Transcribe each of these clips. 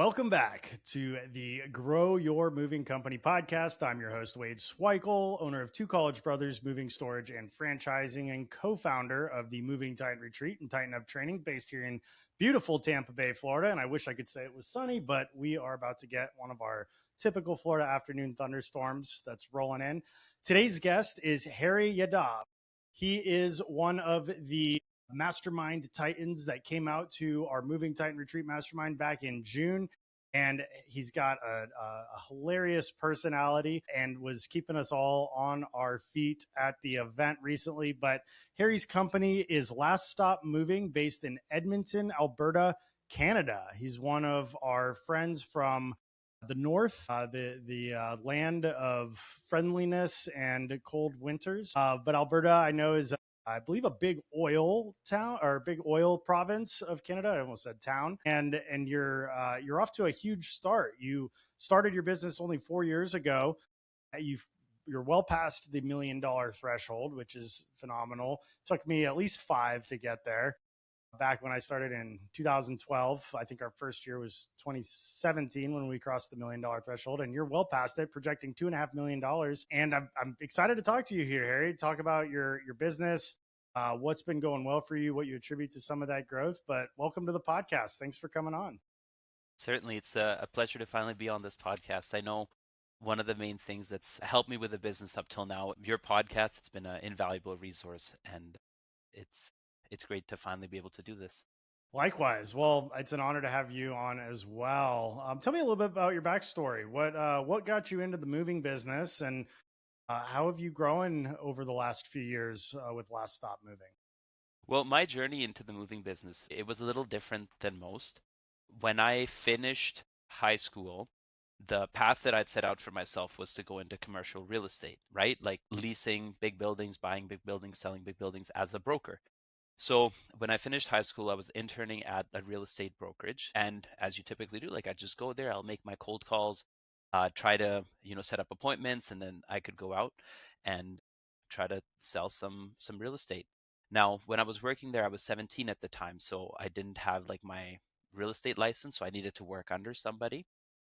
Welcome back to the Grow Your Moving Company podcast. I'm your host, Wade Swikle, owner of Two College Brothers Moving Storage and Franchising and co-founder of the Moving Titan Retreat and Tighten Up Training based here in beautiful Tampa Bay, Florida. And I wish I could say it was sunny, but we are about to get one of our typical Florida afternoon thunderstorms that's rolling in. Today's guest is Harry Yadav. He is one of the mastermind titans that came out to our Moving Titan Retreat mastermind back in June. And he's got a hilarious personality and was keeping us all on our feet at the event recently. But Harry's company is Last Stop Moving, based in Edmonton, Alberta, Canada. He's one of our friends from the north, the land of friendliness and cold winters. But Alberta, I know, is I believe a big oil town or a big oil province of Canada. I almost said town. And you're off to a huge start. You started your business only 4 years ago. You're well past the $1 million threshold, which is phenomenal. Took me at least 5 to get there. Back when I started in 2012, I think our first year was 2017 when we crossed the $1 million threshold, and you're well past it, projecting $2.5 million. And I'm excited to talk to you here, Harry. Talk about your business, what's been going well for you, what you attribute to some of that growth. But welcome to the podcast. Thanks for coming on. Certainly, it's a pleasure to finally be on this podcast. I know one of the main things that's helped me with the business up till now, your podcast, it's been an invaluable resource, and it's great to finally be able to do this. Likewise. Well, it's an honor to have you on as well. Tell me a little bit about your backstory. What got you into the moving business, and how have you grown over the last few years with Last Stop Moving? Well, my journey into the moving business, it was a little different than most. When I finished high school, the path that I'd set out for myself was to go into commercial real estate, right? Like leasing big buildings, buying big buildings, selling big buildings as a broker. So when I finished high school, I was interning at a real estate brokerage. And as you typically do, like I just go there, I'll make my cold calls, try to, set up appointments, and then I could go out and try to sell some real estate. Now, when I was working there, I was 17 at the time, so I didn't have like my real estate license, so I needed to work under somebody.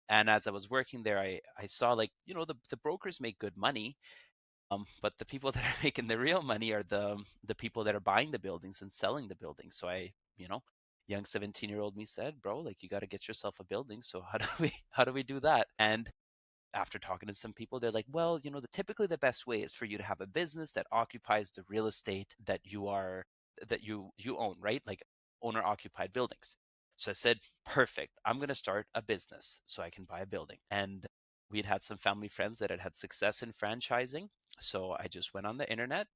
And as I was working there, I saw like, the brokers make good money, but the people that are making the real money are the people that are buying the buildings and selling the buildings. So young 17-year-old me said, bro, like you got to get yourself a building. So how do we do that? And after talking to some people, they're like, well, typically the best way is for you to have a business that occupies the real estate that you own, right? Like owner occupied buildings. So I said, perfect. I'm going to start a business so I can buy a building. And we'd had some family friends that had had success in franchising. So I just went on the internet,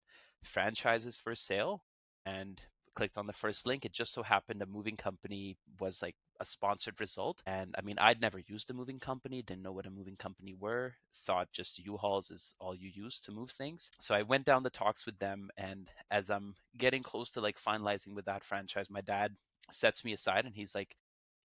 franchises for sale, and clicked on the first link. It just so happened a moving company was like a sponsored result. And I mean, I'd never used a moving company, didn't know what a moving company were, thought just U-Hauls is all you use to move things. So I went down the talks with them. And as I'm getting close to like finalizing with that franchise, my dad sets me aside and he's like,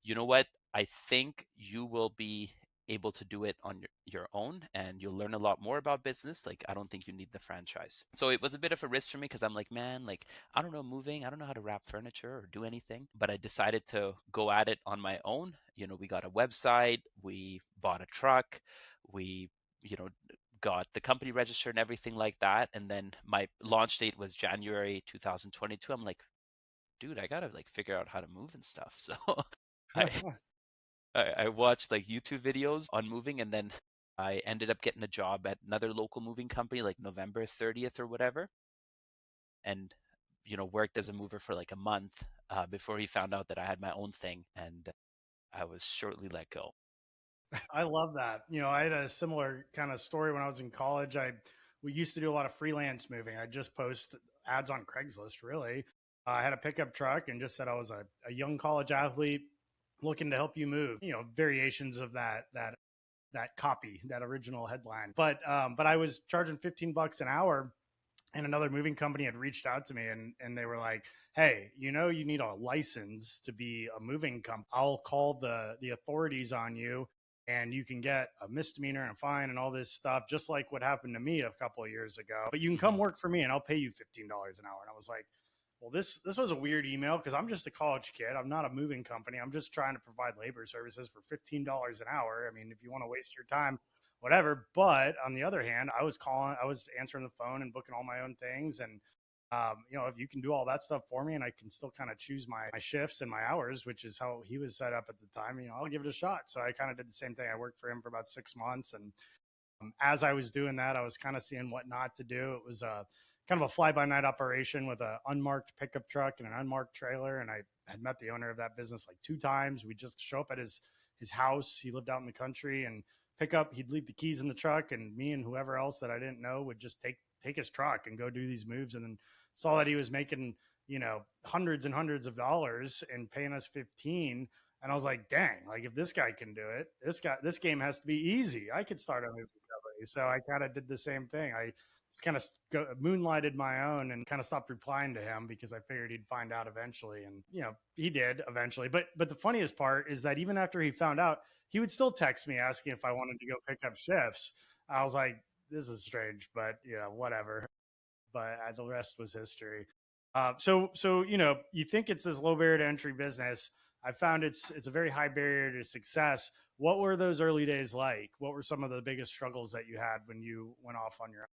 you know what? I think you will be able to do it on your own and you'll learn a lot more about business. Like, I don't think you need the franchise. So it was a bit of a risk for me because I'm like, man, like, I don't know moving. I don't know how to wrap furniture or do anything. But I decided to go at it on my own. We got a website, we bought a truck, we, got the company registered and everything like that. And then my launch date was January 2022. I'm like, dude, I gotta like figure out how to move and stuff. So I I watched like YouTube videos on moving, and then I ended up getting a job at another local moving company like November 30th or whatever, and worked as a mover for like a month before he found out that I had my own thing, and I was shortly let go. I love that. I had a similar kind of story when I was in college. We used to do a lot of freelance moving. I just post ads on Craigslist, really. I had a pickup truck and just said I was a young college athlete looking to help you move. Variations of that copy, that original headline. But I was charging $15 an hour, and another moving company had reached out to me and they were like, hey, you need a license to be a moving company. I'll call the authorities on you and you can get a misdemeanor and a fine and all this stuff, just like what happened to me a couple of years ago. But you can come work for me and I'll pay you $15 an hour. And I was like, well, this was a weird email because I'm just a college kid. I'm not a moving company. I'm just trying to provide labor services for $15 an hour. I mean, if you want to waste your time, whatever. But on the other hand, I was answering the phone and booking all my own things. And, if you can do all that stuff for me and I can still kind of choose my shifts and my hours, which is how he was set up at the time, I'll give it a shot. So I kind of did the same thing. I worked for him for about 6 months. And as I was doing that, I was kind of seeing what not to do. It was a kind of a fly by night operation with an unmarked pickup truck and an unmarked trailer. And I had met the owner of that business like 2 times. We just show up at his house. He lived out in the country and pick up. He'd leave the keys in the truck, and me and whoever else that I didn't know would just take his truck and go do these moves. And then saw that he was making hundreds and hundreds of dollars and paying us 15. And I was like, dang, like if this guy can do it, this game has to be easy. I could start a movie company. So I kind of did the same thing. I just kind of moonlighted my own and kind of stopped replying to him because I figured he'd find out eventually. And, he did eventually. But the funniest part is that even after he found out, he would still text me asking if I wanted to go pick up shifts. I was like, this is strange, but whatever. But the rest was history. So you think it's this low barrier to entry business. I found it's a very high barrier to success. What were those early days like? What were some of the biggest struggles that you had when you went off on your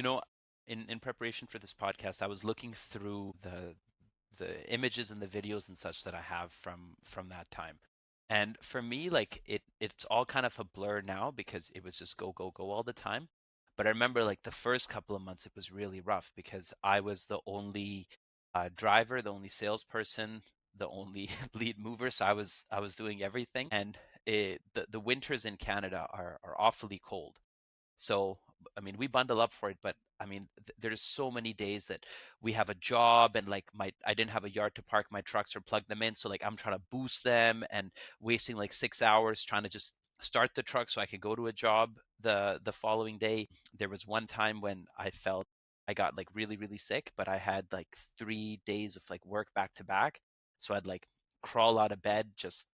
own? In preparation for this podcast, I was looking through the images and the videos and such that I have from that time. And for me, like it's all kind of a blur now because it was just go, go, go all the time. But I remember like the first couple of months, it was really rough because I was the only driver, the only salesperson, the only lead mover. So I was doing everything. And the winters in Canada are awfully cold. So, I mean, we bundle up for it, but I mean, there's so many days that we have a job and like I didn't have a yard to park my trucks or plug them in. So like I'm trying to boost them and wasting like 6 hours trying to just start the truck so I could go to a job the following day. There was one time when I felt I got like really, really sick, but I had like 3 days of like work back to back. So I'd like crawl out of bed, just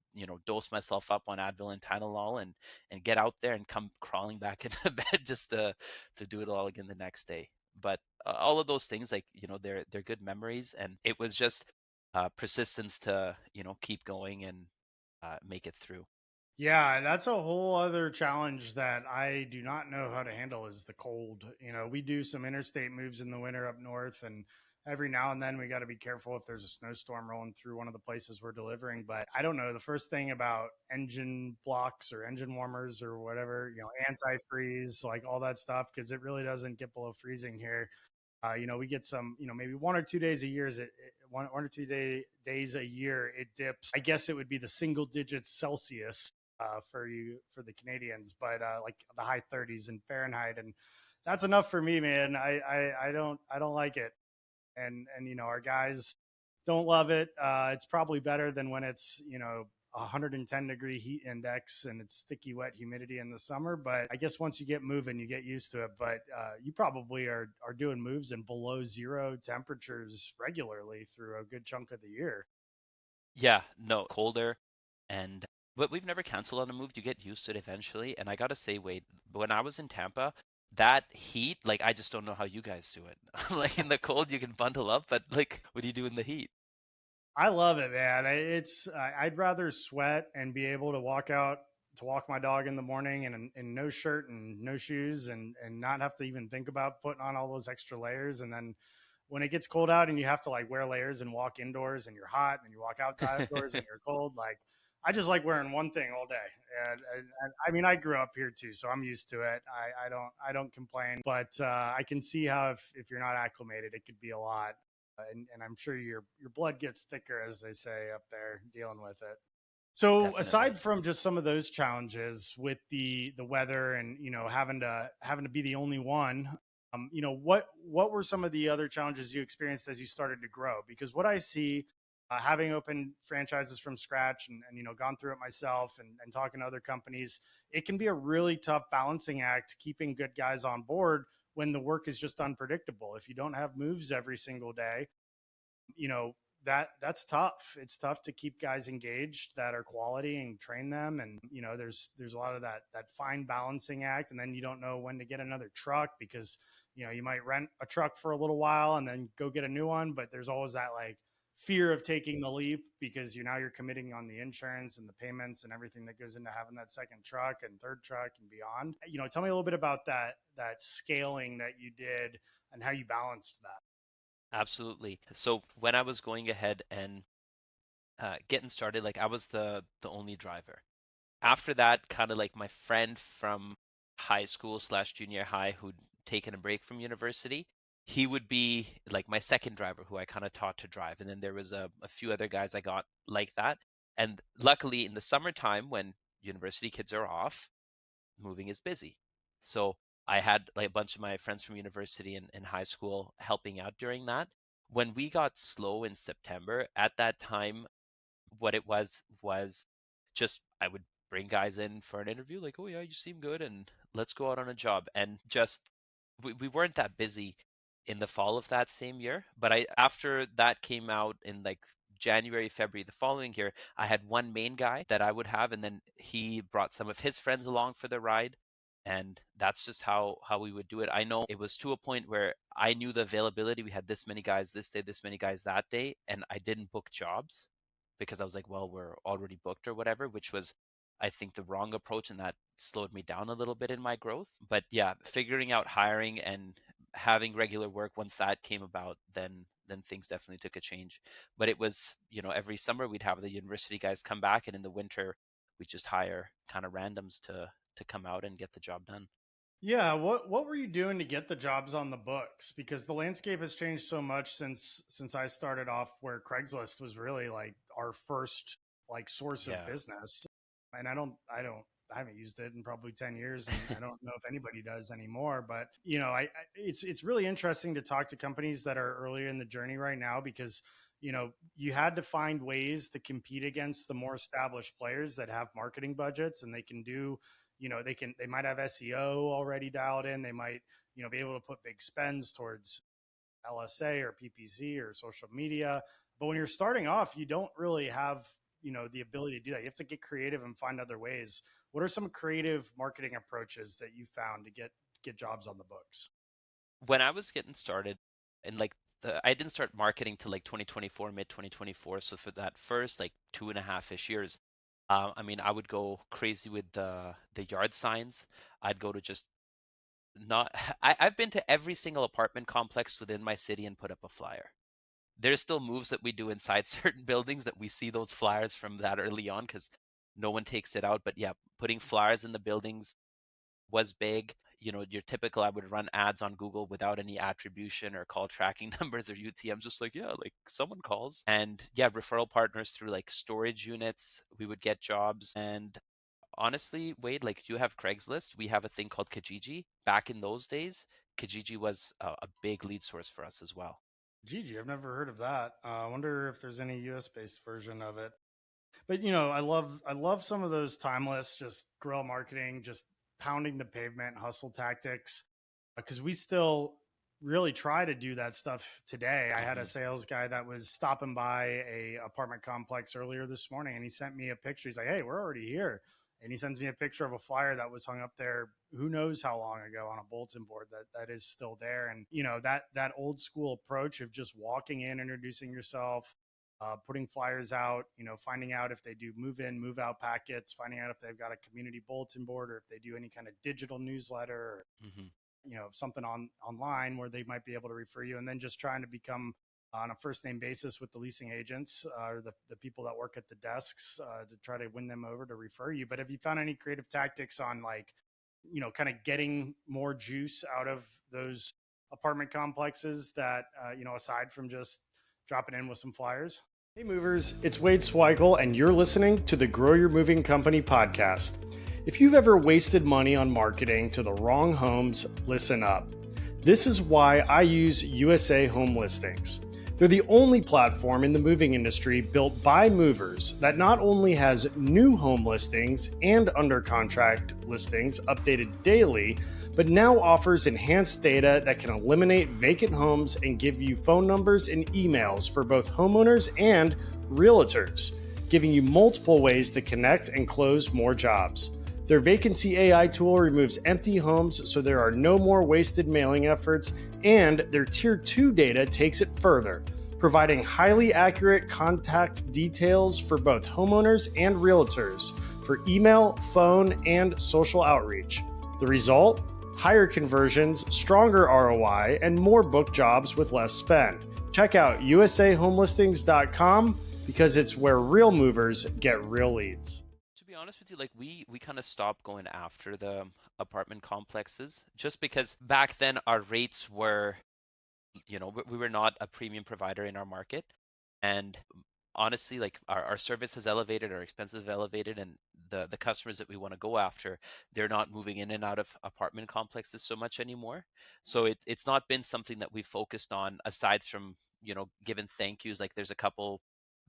dose myself up on Advil and Tylenol and get out there and come crawling back into bed just to do it all again the next day. But all of those things, like they're good memories, and it was just persistence to keep going and make it through. Yeah, that's a whole other challenge that I do not know how to handle is the cold. We do some interstate moves in the winter up north, and every now and then we got to be careful if there's a snowstorm rolling through one of the places we're delivering. But I don't know. The first thing about engine blocks or engine warmers or whatever, antifreeze, like all that stuff, because it really doesn't get below freezing here. We get some, maybe 1 or 2 days a year. One or two days a year? It dips. I guess it would be the single digits Celsius for the Canadians, but like the high 30s in Fahrenheit, and that's enough for me, man. I don't like it, and our guys don't love it. It's probably better than when it's 110-degree heat index and it's sticky, wet humidity in the summer. But I guess once you get moving, you get used to it. But you probably are doing moves in below zero temperatures regularly through a good chunk of the year. Yeah, no, colder, and but we've never canceled on a move. You get used to it eventually. And I gotta say, Wade, when I was in Tampa, that heat, like I just don't know how you guys do it. Like in the cold, you can bundle up, but like, what do you do in the heat? I love it, man. I'd rather sweat and be able to walk out to walk my dog in the morning in no shirt and no shoes and not have to even think about putting on all those extra layers. And then when it gets cold out and you have to like wear layers and walk indoors and you're hot and you walk outdoors and you're cold, like I just like wearing one thing all day. And I mean, I grew up here too, so I'm used to it. I don't complain, but I can see how if you're not acclimated, it could be a lot. And I'm sure your blood gets thicker, as they say up there, dealing with it. So Definitely. aside from just some of those challenges with the weather and having to be the only one, what were some of the other challenges you experienced as you started to grow? Because what I see, having opened franchises from scratch and gone through it myself and talking to other companies, it can be a really tough balancing act keeping good guys on board when the work is just unpredictable. If you don't have moves every single day, you know that's tough. It's tough to keep guys engaged that are quality and train them. And there's a lot of that fine balancing act. And then you don't know when to get another truck because You might rent a truck for a little while and then go get a new one, but there's always that like fear of taking the leap because you're committing on the insurance and the payments and everything that goes into having that second truck and third truck and beyond. Tell me a little bit about that scaling that you did and how you balanced that. Absolutely. So when I was going ahead and getting started, like I was the only driver. After that, kind of like my friend from high school slash junior high who'd taken a break from university, he would be like my second driver who I kind of taught to drive. And then there was a few other guys I got like that. And luckily in the summertime when university kids are off, moving is busy. So I had like a bunch of my friends from university and high school helping out during that. When we got slow in September, at that time, what it was just I would bring guys in for an interview, like, oh yeah, you seem good, and let's go out on a job. And just we weren't that busy in the fall of that same year. But after that came out in like January, February the following year, I had one main guy that I would have, and then he brought some of his friends along for the ride. And that's just how we would do it. I know it was to a point where I knew the availability. We had this many guys this day, this many guys that day, and I didn't book jobs because I was like, well, we're already booked or whatever, which was, I think, the wrong approach, and that slowed me down a little bit in my growth. But yeah, figuring out hiring and having regular work, once that came about, then things definitely took a change. But it was, every summer we'd have the university guys come back, and in the winter we just hire kind of randoms to come out and get the job done. Yeah, what were you doing to get the jobs on the books? Because the landscape has changed so much since I started off, where Craigslist was really like our first like source of business. And I haven't used it in probably 10 years, and I don't know if anybody does anymore. But it's really interesting to talk to companies that are earlier in the journey right now, because you had to find ways to compete against the more established players that have marketing budgets, and they can do, they might have SEO already dialed in. They might, be able to put big spends towards LSA or PPC or social media. But when you're starting off, you don't really have, the ability to do that. You have to get creative and find other ways. What are some creative marketing approaches that you found to get jobs on the books? When I was getting started, and like I didn't start marketing till like 2024, mid 2024. So for that first like 2.5-ish years, I would go crazy with the yard signs. I'd go to just not. I've been to every single apartment complex within my city and put up a flyer. There's still moves that we do inside certain buildings that we see those flyers from that early on because no one takes it out. But yeah, putting flyers in the buildings was big. Your typical, I would run ads on Google without any attribution or call tracking numbers or UTMs, just like, yeah, like someone calls. And yeah, referral partners through like storage units, we would get jobs. And honestly, Wade, like you have Craigslist, we have a thing called Kijiji. Back in those days, Kijiji was a big lead source for us as well. Kijiji, I've never heard of that. I wonder if there's any US based version of it. But I love some of those timeless, just guerrilla marketing, just pounding the pavement, hustle tactics, because we still really try to do that stuff today. I had a sales guy that was stopping by a apartment complex earlier this morning, and he sent me a picture. He's like, "Hey, we're already here." And he sends me a picture of a flyer that was hung up there who knows how long ago on a bulletin board that is still there. And that old school approach of just walking in, introducing yourself, putting flyers out, finding out if they do move in, move out packets, finding out if they've got a community bulletin board or if they do any kind of digital newsletter, or, something online where they might be able to refer you, and then just trying to become on a first name basis with the leasing agents or the people that work at the desks to try to win them over to refer you. But have you found any creative tactics on kind of getting more juice out of those apartment complexes that, aside from just dropping in with some flyers? Hey movers, it's Wade Swikle, and you're listening to the Grow Your Moving Company podcast. If you've ever wasted money on marketing to the wrong homes, listen up. This is why I use USA Home Listings. They're the only platform in the moving industry built by movers that not only has new home listings and under contract listings updated daily, but now offers enhanced data that can eliminate vacant homes and give you phone numbers and emails for both homeowners and realtors, giving you multiple ways to connect and close more jobs. Their vacancy AI tool removes empty homes so there are no more wasted mailing efforts, and their Tier 2 data takes it further, providing highly accurate contact details for both homeowners and realtors for email, phone, and social outreach. The result? Higher conversions, stronger ROI, and more book jobs with less spend. Check out usahomolistings.com because it's where real movers get real leads. To be honest with you, like we kind of stopped going after the apartment complexes just because back then our rates were, we were not a premium provider in our market. And honestly, like our service has elevated, our expenses have elevated, and the customers that we want to go after, they're not moving in and out of apartment complexes so much anymore. So it's not been something that we focused on aside from, giving thank yous. Like there's a couple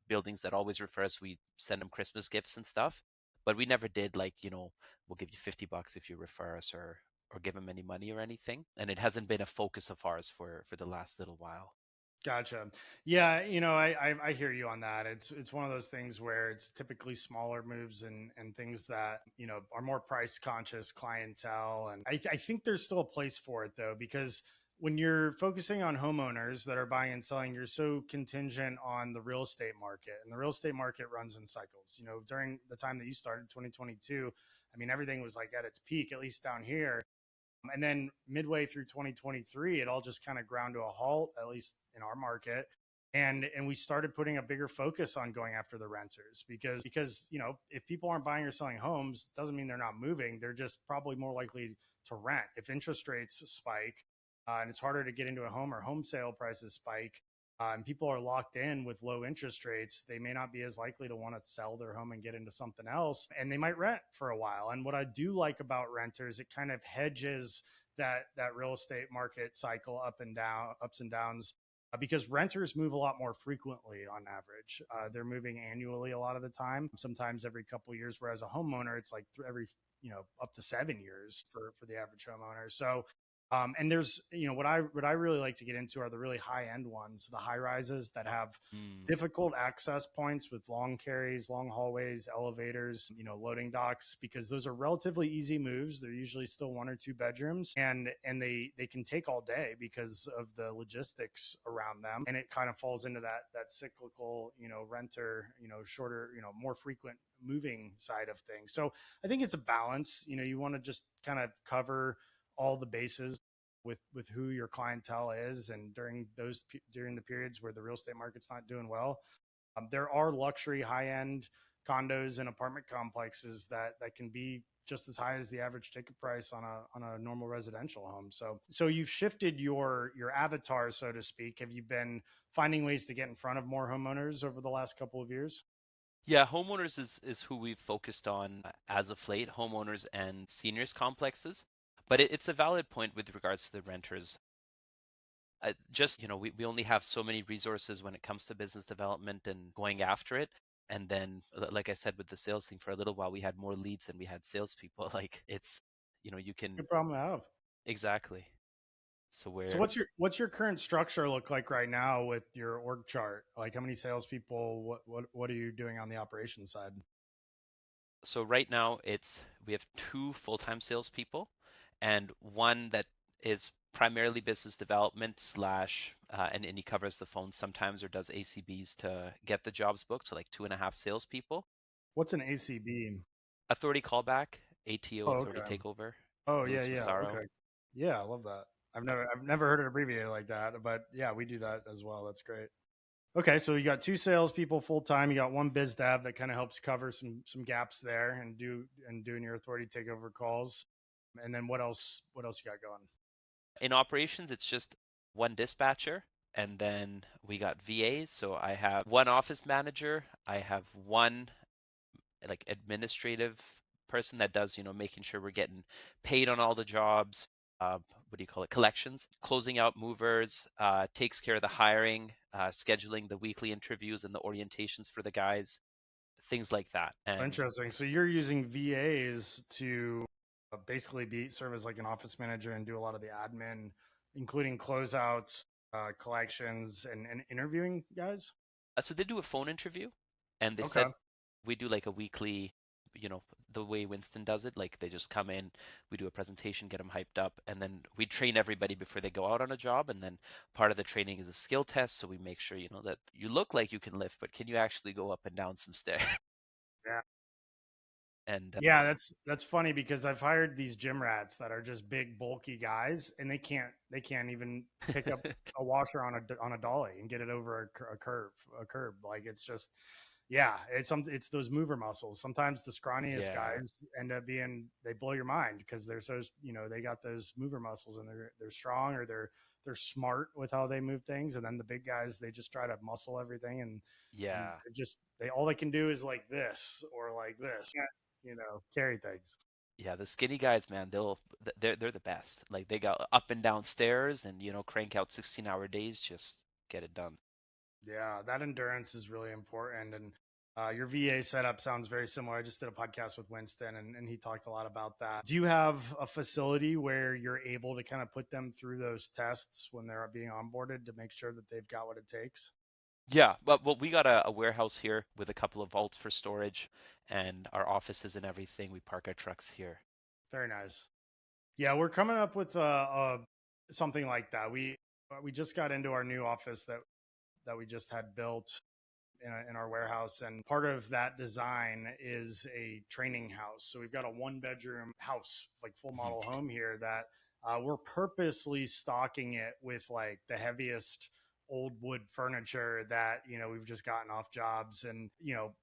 buildings that always refer us, we send them Christmas gifts and stuff, but we never did like, we'll give you $50 if you refer us, or give them any money or anything. And it hasn't been a focus of ours for the last little while. Gotcha. Yeah, I hear you on that. It's one of those things where it's typically smaller moves and things that are more price conscious clientele, and I think there's still a place for it though, because when you're focusing on homeowners that are buying and selling, you're so contingent on the real estate market, and the real estate market runs in cycles. During the time that you started, 2022, I mean, everything was like at its peak, at least down here. And then midway through 2023, it all just kind of ground to a halt, at least in our market. And we started putting a bigger focus on going after the renters because if people aren't buying or selling homes, doesn't mean they're not moving. They're just probably more likely to rent. If interest rates spike and it's harder to get into a home, or home sale prices spike, and people are locked in with low interest rates, they may not be as likely to want to sell their home and get into something else, and they might rent for a while. And what I do like about renters, it kind of hedges that real estate market cycle ups and downs, because renters move a lot more frequently on average. They're moving annually a lot of the time, sometimes every couple of years, whereas a homeowner, it's like every up to 7 years for the average homeowner. So and there's, what I really like to get into are the really high end ones, the high rises that have difficult access points with long carries, long hallways, elevators, loading docks, because those are relatively easy moves. They're usually still 1 or 2 bedrooms, and they can take all day because of the logistics around them. And it kind of falls into that cyclical, renter, shorter, more frequent moving side of things. So I think it's a balance. You want to just kind of cover all the bases with who your clientele is, and during the periods where the real estate market's not doing well, there are luxury high end condos and apartment complexes that can be just as high as the average ticket price on a normal residential home. So you've shifted your avatar, so to speak. Have you been finding ways to get in front of more homeowners over the last couple of years? Yeah, homeowners is who we've focused on as of late, homeowners and seniors complexes. But it's a valid point with regards to the renters. Just, we only have so many resources when it comes to business development and going after it. And then, like I said, with the sales team, for a little while, we had more leads than we had salespeople. Like it's, you can Good problem to have. exactly. So So we're what's your current structure look like right now with your org chart? Like how many salespeople? What are you doing on the operations side? so right now we have 2 full-time salespeople and one that is primarily business development slash and he covers the phone sometimes or does ACBs to get the jobs booked. So like 2.5 salespeople. What's an ACB? Authority callback, ATO, Oh, authority okay. takeover, Oh, yeah, Louis yeah. Massaro. Okay. Yeah, I love that. I've never heard it abbreviated like that, but yeah, we do that as well. That's great. Okay, so you got 2 salespeople full time. You got 1 biz dev that kind of helps cover some gaps there and doing your authority takeover calls. And then what else you got going? In operations, it's just 1 dispatcher, and then we got VAs. So I have 1 office manager. I have 1 like administrative person that does, making sure we're getting paid on all the jobs. What do you call it? Collections, closing out movers, takes care of the hiring, scheduling the weekly interviews and the orientations for the guys, things like that. And Interesting. So you're using VAs to basically serve as like an office manager and do a lot of the admin, including closeouts, collections, and interviewing guys. so they do a phone interview, and they Okay. said we do like a weekly, the way Winston does it. Like they just come in, we do a presentation, get them hyped up, and then we train everybody before they go out on a job. And then part of the training is a skill test. So we make sure, that you look like you can lift, but can you actually go up and down some stairs? Yeah. And Yeah, that's funny because I've hired these gym rats that are just big, bulky guys, and they can't even pick up a washer on a dolly and get it over a curb. Like it's just, yeah, it's those mover muscles. Sometimes the scrawniest yeah, guys end up being they blow your mind because they're so they got those mover muscles and they're strong or they're smart with how they move things, and then the big guys they just try to muscle everything and yeah, they all they can do is like this or like this carry things. yeah. The skinny guys, man, they're the best. Like they got up and down stairs and crank out 16-hour days, just get it done. Yeah, that endurance is really important. And your VA setup sounds very similar. I just did a podcast with Winston and he talked a lot about that. Do you have a facility where you're able to kind of put them through those tests when they're being onboarded to make sure that they've got what it takes? Yeah, but well, we got a warehouse here with a couple of vaults for storage and our offices and everything. We park our trucks here. Very nice. Yeah, we're coming up with something like that. We just got into our new office that we just had built in our warehouse. And part of that design is a training house. So we've got a 1 bedroom house, like full Mhm. model home here that we're purposely stocking it with like the heaviest old wood furniture that we've just gotten off jobs, and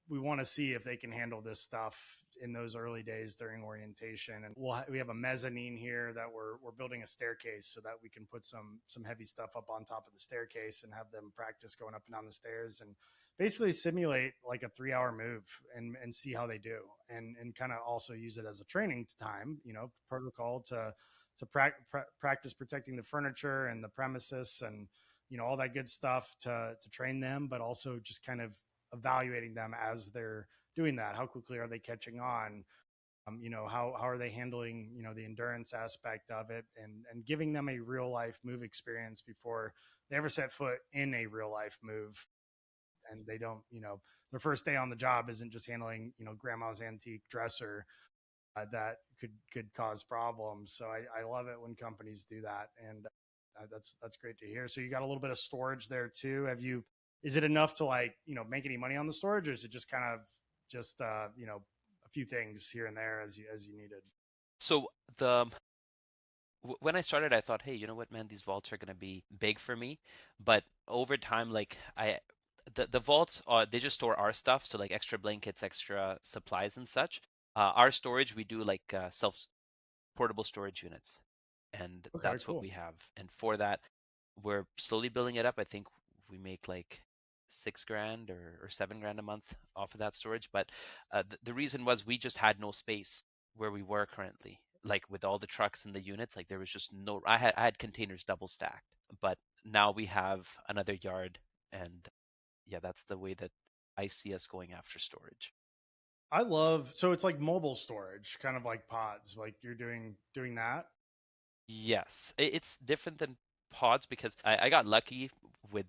we want to see if they can handle this stuff in those early days during orientation. And we have a mezzanine here that we're building a staircase so that we can put some heavy stuff up on top of the staircase and have them practice going up and down the stairs and basically simulate like a 3 hour move and see how they do, and kind of also use it as a training time, protocol to practice protecting the furniture and the premises and all that good stuff to train them, but also just kind of evaluating them as they're doing that. How quickly are they catching on? How are they handling the endurance aspect of it, and giving them a real life move experience before they ever set foot in a real life move, and they don't their first day on the job isn't just handling grandma's antique dresser that could cause problems. So I love it when companies do that, and that's great to hear. So you got a little bit of storage there too. Is it enough to like make any money on the storage, or is it just kind of just a few things here and there as you needed? So when I started, I thought, hey, you know what, man, these vaults are gonna be big for me. But over time, like the vaults they just store our stuff, so like extra blankets, extra supplies and such. Our storage, we do like self portable storage units, and Okay, that's what cool. we have. And for that, we're slowly building it up. I think we make like 6 grand or 7 grand a month off of that storage. But the reason was we just had no space where we were currently. Like with all the trucks and the units, like there was just no. I had containers double stacked, but now we have another yard, and yeah, that's the way that I see us going after storage. So it's like mobile storage, kind of like pods, like you're doing that. Yes, it's different than pods because I got lucky with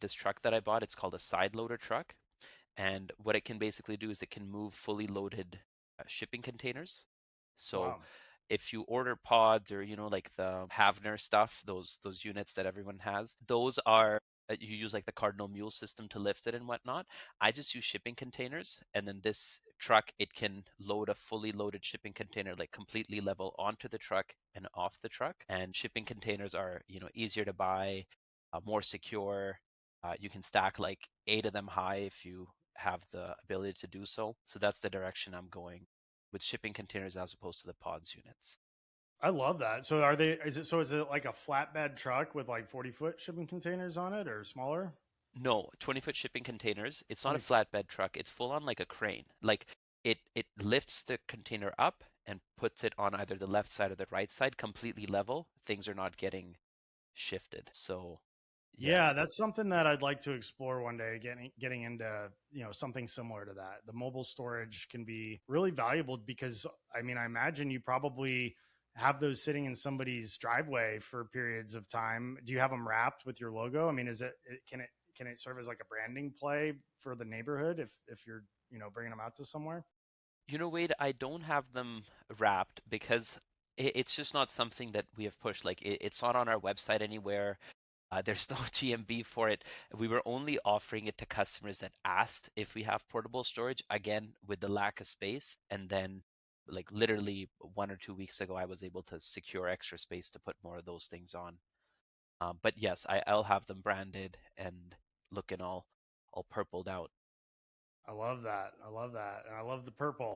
this truck that I bought. It's called a side loader truck. And what it can basically do is it can move fully loaded shipping containers. So Wow. if you order pods or like the Havner stuff, those units that everyone has, those are you use like the Cardinal Mule system to lift it and whatnot. I just use shipping containers, and then this truck it can load a fully loaded shipping container like completely level onto the truck and off the truck. And shipping containers are easier to buy, more secure. You can stack like 8 of them high if you have the ability to do so. So that's the direction I'm going with shipping containers as opposed to the pods units. I love that. So is it like a flatbed truck with like 40-foot shipping containers on it or smaller? No, 20-foot shipping containers. It's not a 20. flatbed truck. It's full on like a crane. Like it lifts the container up and puts it on either the left side or the right side completely level. Things are not getting shifted. So, yeah. Yeah, that's something that I'd like to explore one day, getting into, something similar to that. The mobile storage can be really valuable because I mean, I imagine you probably have those sitting in somebody's driveway for periods of time. Do you have them wrapped with your logo? I mean, can it serve as like a branding play for the neighborhood if you're, bringing them out to somewhere? Wade, I don't have them wrapped because it's just not something that we have pushed. Like it's not on our website anywhere. There's no GMB for it. We were only offering it to customers that asked if we have portable storage, again, with the lack of space. And then, like literally 1 or 2 weeks ago, I was able to secure extra space to put more of those things on. But yes, I'll have them branded and looking all purpled out. I love that. I love that. And I love the purple.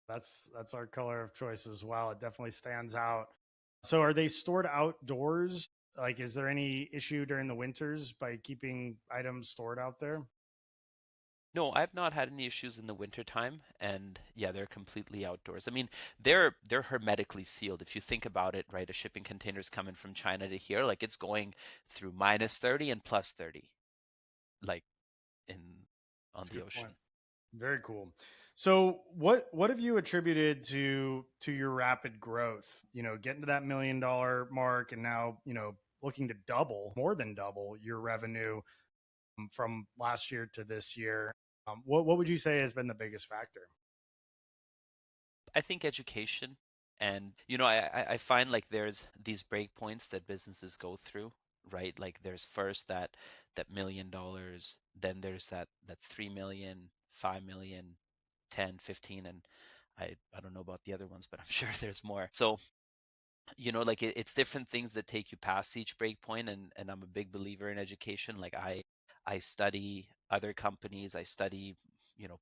That's our color of choice as well. It definitely stands out. So are they stored outdoors? Like, is there any issue during the winters by keeping items stored out there? No, I've not had any issues in the wintertime, and yeah, they're completely outdoors. I mean, they're hermetically sealed. If you think about it, right, a shipping container's coming from China to here, like it's going through -30 and +30, like in on That's a the good point. ocean. Very cool. So what have you attributed to your rapid growth? Getting to that $1 million mark and now, looking to double, more than double your revenue from last year to this year. What would you say has been the biggest factor? I think education, and I find like there's these breakpoints that businesses go through, right? Like there's first that $1 million, then there's that 3 million, 5 million, 10, 15, and I don't know about the other ones, but I'm sure there's more. So, like it's different things that take you past each breakpoint, and I'm a big believer in education. Like I study other companies, I study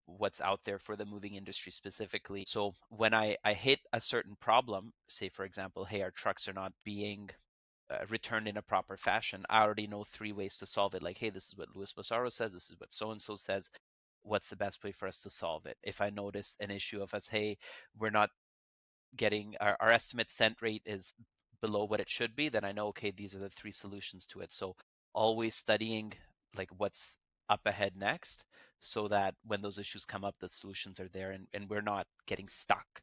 what's out there for the moving industry specifically. So when I hit a certain problem, say for example, hey, our trucks are not being returned in a proper fashion, I already know 3 ways to solve it. Like, hey, this is what Luis Massaro says, this is what so and so says, what's the best way for us to solve it? If I notice an issue of us, hey, we're not getting our estimate sent rate is below what it should be, then I know, okay, these are the 3 solutions to it. So always studying like what's up ahead next, so that when those issues come up, the solutions are there, and we're not getting stuck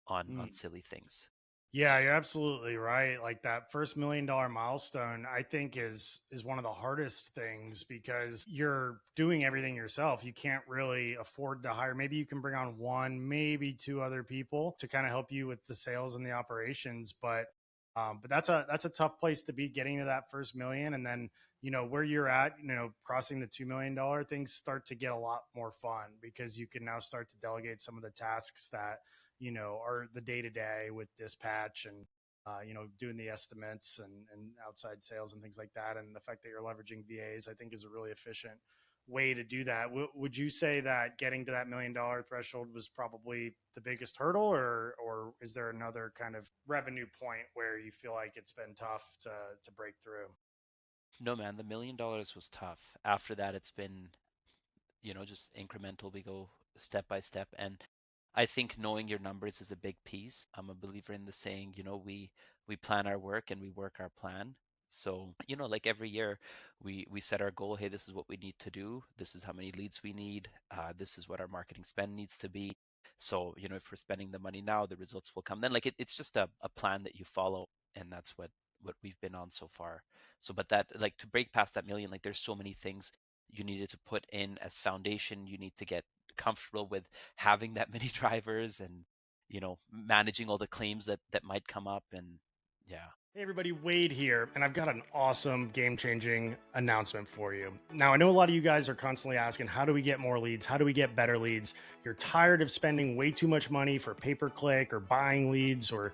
on Mm. silly things. Yeah, you're absolutely right. Like that first $1 million milestone, I think is one of the hardest things because you're doing everything yourself. You can't really afford to hire. Maybe you can bring on one, maybe two other people to kind of help you with the sales and the operations, but that's a tough place to be, getting to that first million, and then where you're at, crossing the $2 million, things start to get a lot more fun because you can now start to delegate some of the tasks that are the day to day with dispatch and, doing the estimates and outside sales and things like that. And the fact that you're leveraging VAs, I think, is a really efficient way to do that. Would you say that getting to that $1 million threshold was probably the biggest hurdle, or is there another kind of revenue point where you feel like it's been tough to break through? No, man, the $1 million was tough. After that, it's been just incremental. We go step by step, and I think knowing your numbers is a big piece. I'm a believer in the saying, we plan our work and we work our plan. So, like every year we set our goal, hey, this is what we need to do. This is how many leads we need. This is what our marketing spend needs to be. So, if we're spending the money now, the results will come then. Like it's just a plan that you follow, and that's what we've been on so far. So, but that, like, to break past that million, like there's so many things you needed to put in as foundation. You need to get comfortable with having that many drivers, and managing all the claims that might come up, and yeah. Hey everybody, Wade here, and I've got an awesome game-changing announcement for you. Now, I know a lot of you guys are constantly asking, how do we get more leads? How do we get better leads? You're tired of spending way too much money for pay-per-click or buying leads or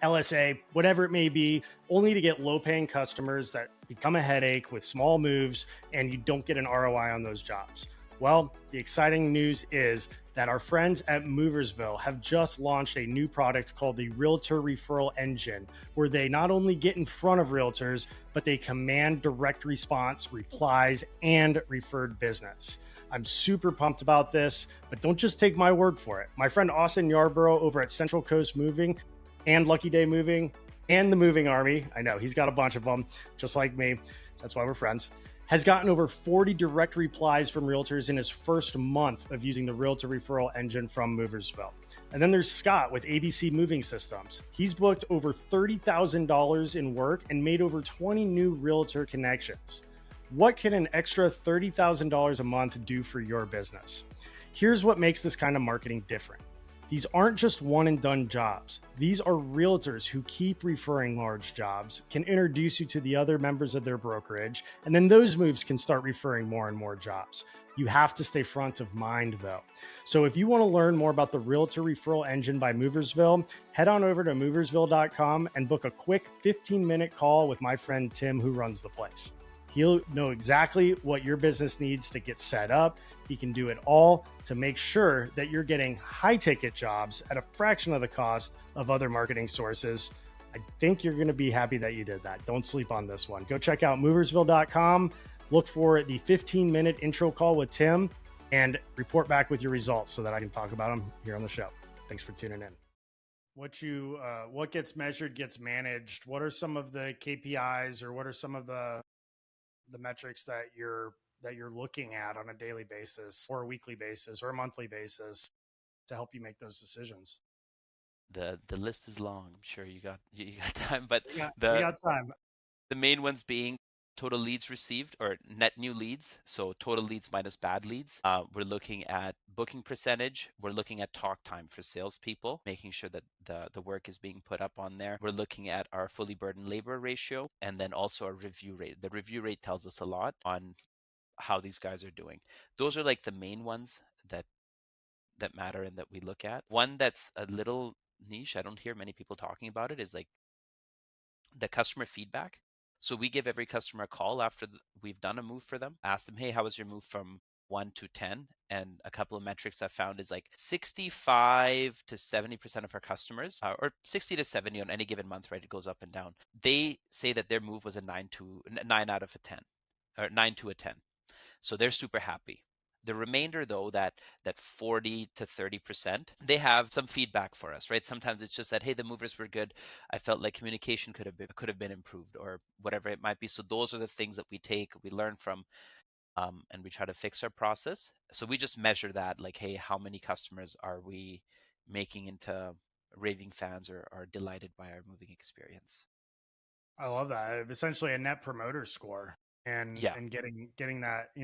LSA, whatever it may be, only to get low-paying customers that become a headache with small moves, and you don't get an ROI on those jobs. Well, the exciting news is that our friends at Moversville have just launched a new product called the Realtor Referral Engine, where they not only get in front of realtors, but they command direct response, replies, and referred business. I'm super pumped about this, but don't just take my word for it. My friend Austin Yarborough over at Central Coast Moving and Lucky Day Moving and the Moving Army, I know he's got a bunch of them, just like me. That's why we're friends, has gotten over 40 direct replies from realtors in his first month of using the Realtor Referral Engine from Moversville. And then there's Scott with ABC Moving Systems. He's booked over $30,000 in work and made over 20 new realtor connections. What can an extra $30,000 a month do for your business? Here's what makes this kind of marketing different. These aren't just one and done jobs. These are realtors who keep referring large jobs, can introduce you to the other members of their brokerage, and then those moves can start referring more and more jobs. You have to stay front of mind though. So if you want to learn more about the Realtor Referral Engine by Moversville, head on over to moversville.com and book a quick 15-minute call with my friend Tim, who runs the place. He'll know exactly what your business needs to get set up. He can do it all to make sure that you're getting high ticket jobs at a fraction of the cost of other marketing sources. I think you're going to be happy that you did that. Don't sleep on this one. Go check out moversville.com. Look for the 15-minute intro call with Tim and report back with your results so that I can talk about them here on the show. Thanks for tuning in. What gets measured gets managed. What are some of the KPIs, or what are some of the metrics that you're looking at on a daily basis or a weekly basis or a monthly basis to help you make those decisions? The list is long. I'm sure you got time, but we got time. The main ones being total leads received or net new leads. So total leads minus bad leads. We're looking at booking percentage. We're looking at talk time for salespeople, making sure that the work is being put up on there. We're looking at our fully burdened labor ratio, and then also our review rate. The review rate tells us a lot on how these guys are doing. Those are like the main ones that matter and that we look at. One that's a little niche, I don't hear many people talking about it, is like the customer feedback. So we give every customer a call after we've done a move for them, ask them, hey, how was your move from 1 to 10? And a couple of metrics I found is like 65 to 70% of our customers, or 60 to 70 on any given month, right? It goes up and down. They say that their move was a 9 out of a 10, or 9 to a 10. So they're super happy. The remainder, though, that 40 to 30%, they have some feedback for us, right? Sometimes it's just that, hey, the movers were good. I felt like communication could have been improved, or whatever it might be. So those are the things that we take, we learn from, and we try to fix our process. So we just measure that, like, hey, how many customers are we making into raving fans or are delighted by our moving experience? I love that. Essentially a net promoter score. And Yeah. getting that,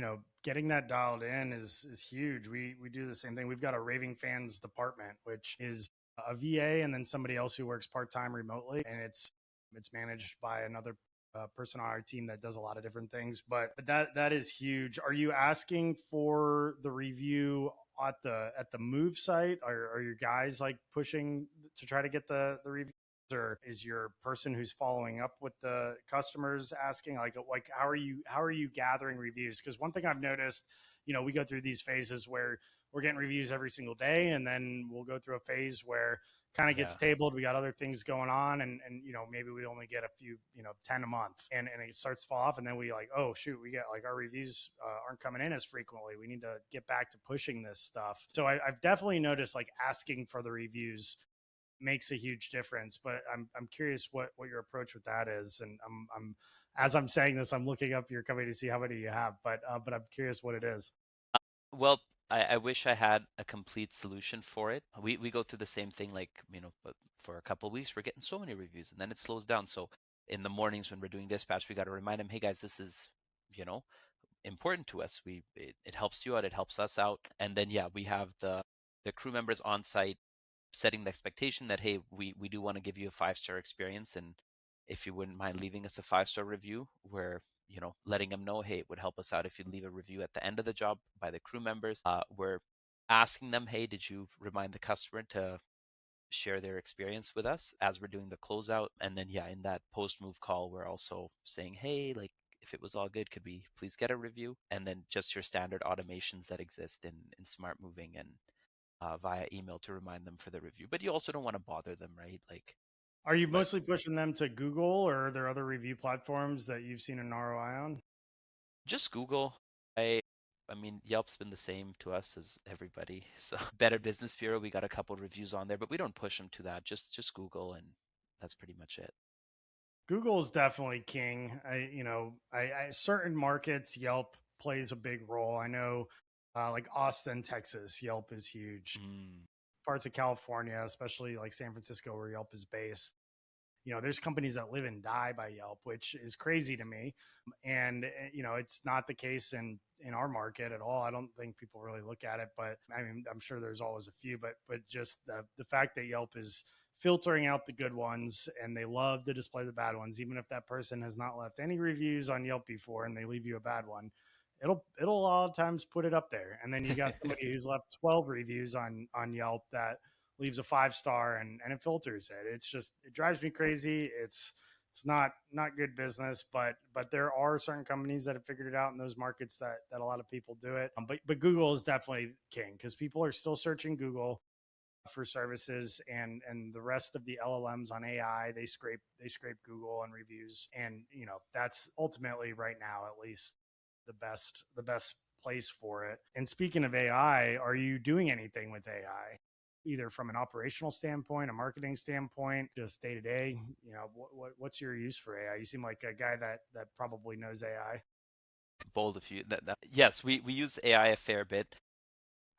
getting that dialed in is huge. We do the same thing. We've got a raving fans department, which is a VA and then somebody else who works part-time remotely, and it's managed by another person on our team that does a lot of different things. But that is huge. Are you asking for the review at the move site? Are your guys like pushing to try to get the review? Or is your person who's following up with the customers asking like how are you gathering reviews? Because one thing I've noticed, we go through these phases where we're getting reviews every single day, and then we'll go through a phase where kind of Yeah. gets tabled. We got other things going on, and maybe we only get a few 10 a month, and it starts to fall off, and then we like, oh shoot, we get like our reviews aren't coming in as frequently. We need to get back to pushing this stuff. So I've definitely noticed like asking for the reviews makes a huge difference. But I'm curious what your approach with that is. And I'm as I'm saying this, I'm looking up your company to see how many you have. But I'm curious what it is. Well, I wish I had a complete solution for it. We go through the same thing, like, but for a couple of weeks, we're getting so many reviews and then it slows down. So in the mornings when we're doing dispatch, we got to remind them, hey guys, this is, you know, important to us. It helps you out, it helps us out. And then, yeah, we have the crew members on site setting the expectation that, hey, we do want to give you a 5-star experience, and if you wouldn't mind leaving us a 5-star review, we're letting them know, hey, it would help us out if you leave a review at the end of the job by the crew members. We're asking them, hey, did you remind the customer to share their experience with us as we're doing the closeout? And then, yeah, in that post move call, we're also saying, hey, like, if it was all good, could we please get a review? And then just your standard automations that exist in smart moving and via email to remind them for the review. But you also don't want to bother them, right? Like, Are you but mostly pushing them to Google, or are there other review platforms that you've seen an ROI on? just Google. I mean, Yelp's been the same to us as everybody. So Better Business Bureau, we got a couple reviews on there, but we don't push them to that. Just Google, and that's pretty much it. Google is definitely king. I certain markets, Yelp plays a big role. I know, like Austin, Texas, Yelp is huge. Mm, Parts of California, especially like San Francisco, where Yelp is based, there's companies that live and die by Yelp, which is crazy to me. And it's not the case in our market at all. I don't think people really look at it, but I mean, I'm sure there's always a few, but just the fact that Yelp is filtering out the good ones and they love to display the bad ones, even if that person has not left any reviews on Yelp before and they leave you a bad one, it'll a lot of times put it up there. And then you got somebody who's left 12 reviews on Yelp that leaves a 5-star and it filters it. It drives me crazy. It's not good business, but there are certain companies that have figured it out in those markets that a lot of people do it. But Google is definitely king because people are still searching Google for services, and the rest of the LLMs on AI, they scrape Google and reviews, and that's ultimately right now at least the best place for it. And speaking of AI, are you doing anything with AI? Either from an operational standpoint, a marketing standpoint, just day to day, what's your use for AI? You seem like a guy that probably knows AI. Bold of you. Yes, we use AI a fair bit.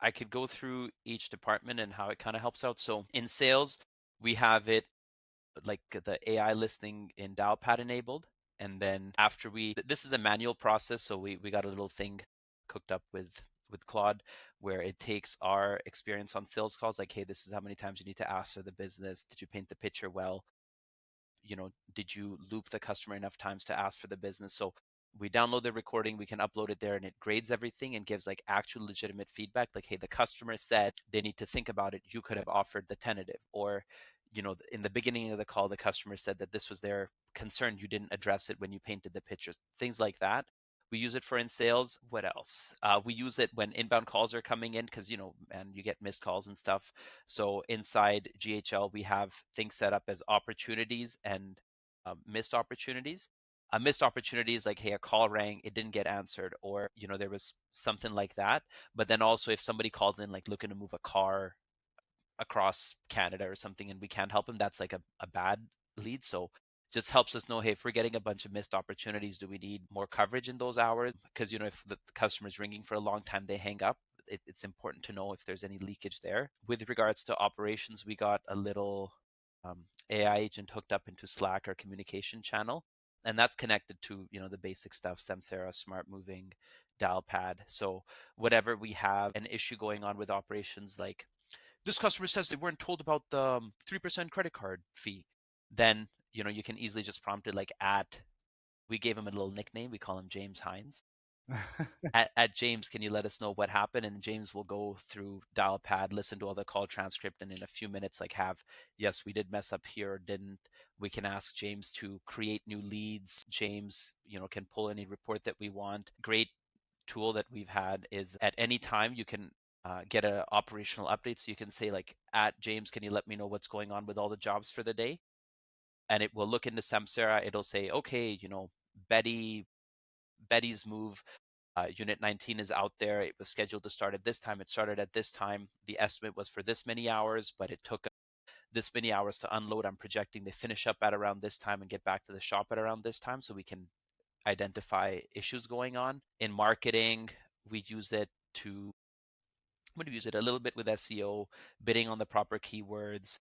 I could go through each department and how it kind of helps out. So in sales, we have it like the AI listing in Dialpad enabled. And then after this is a manual process, so we got a little thing cooked up with Claude where it takes our experience on sales calls, like, hey, this is how many times you need to ask for the business. Did you paint the picture well? Did you loop the customer enough times to ask for the business? So we download the recording, we can upload it there, and it grades everything and gives like actual legitimate feedback. Like, hey, the customer said they need to think about it. You could have offered the tentative. Or, in the beginning of the call, the customer said that this was their concern. You didn't address it when you painted the pictures, things like that. We use it for in sales. What else? We use it when inbound calls are coming in because, and you get missed calls and stuff. So inside GHL, we have things set up as opportunities and missed opportunities. A missed opportunity is like, hey, a call rang, it didn't get answered, or there was something like that. But then also, if somebody calls in like looking to move a car across Canada or something and we can't help them, that's like a bad lead. So just helps us know, hey, if we're getting a bunch of missed opportunities, do we need more coverage in those hours? Because if the customer's ringing for a long time, they hang up. It's important to know if there's any leakage there. With regards to operations, we got a little AI agent hooked up into Slack, our communication channel, and that's connected to the basic stuff: Samsara, Smart Moving, Dialpad. So whatever we have an issue going on with operations, like this customer says they weren't told about the 3% credit card fee, then you can easily just prompt it like we gave him a little nickname, we call him James Hines. At James, can you let us know what happened? And James will go through Dialpad, listen to all the call transcript, and in a few minutes yes, we did mess up here or didn't. We can ask James to create new leads. James can pull any report that we want. Great tool that we've had is at any time you can get an operational update. So you can say like, at James, can you let me know what's going on with all the jobs for the day? And it will look into Samsara. It'll say, okay, Betty's move, unit 19 is out there. It was scheduled to start at this time. It started at this time. The estimate was for this many hours, but it took this many hours to unload. I'm projecting they finish up at around this time and get back to the shop at around this time, so we can identify issues going on. In marketing, we use it to I'm going to use it a little bit with SEO, bidding on the proper keywords,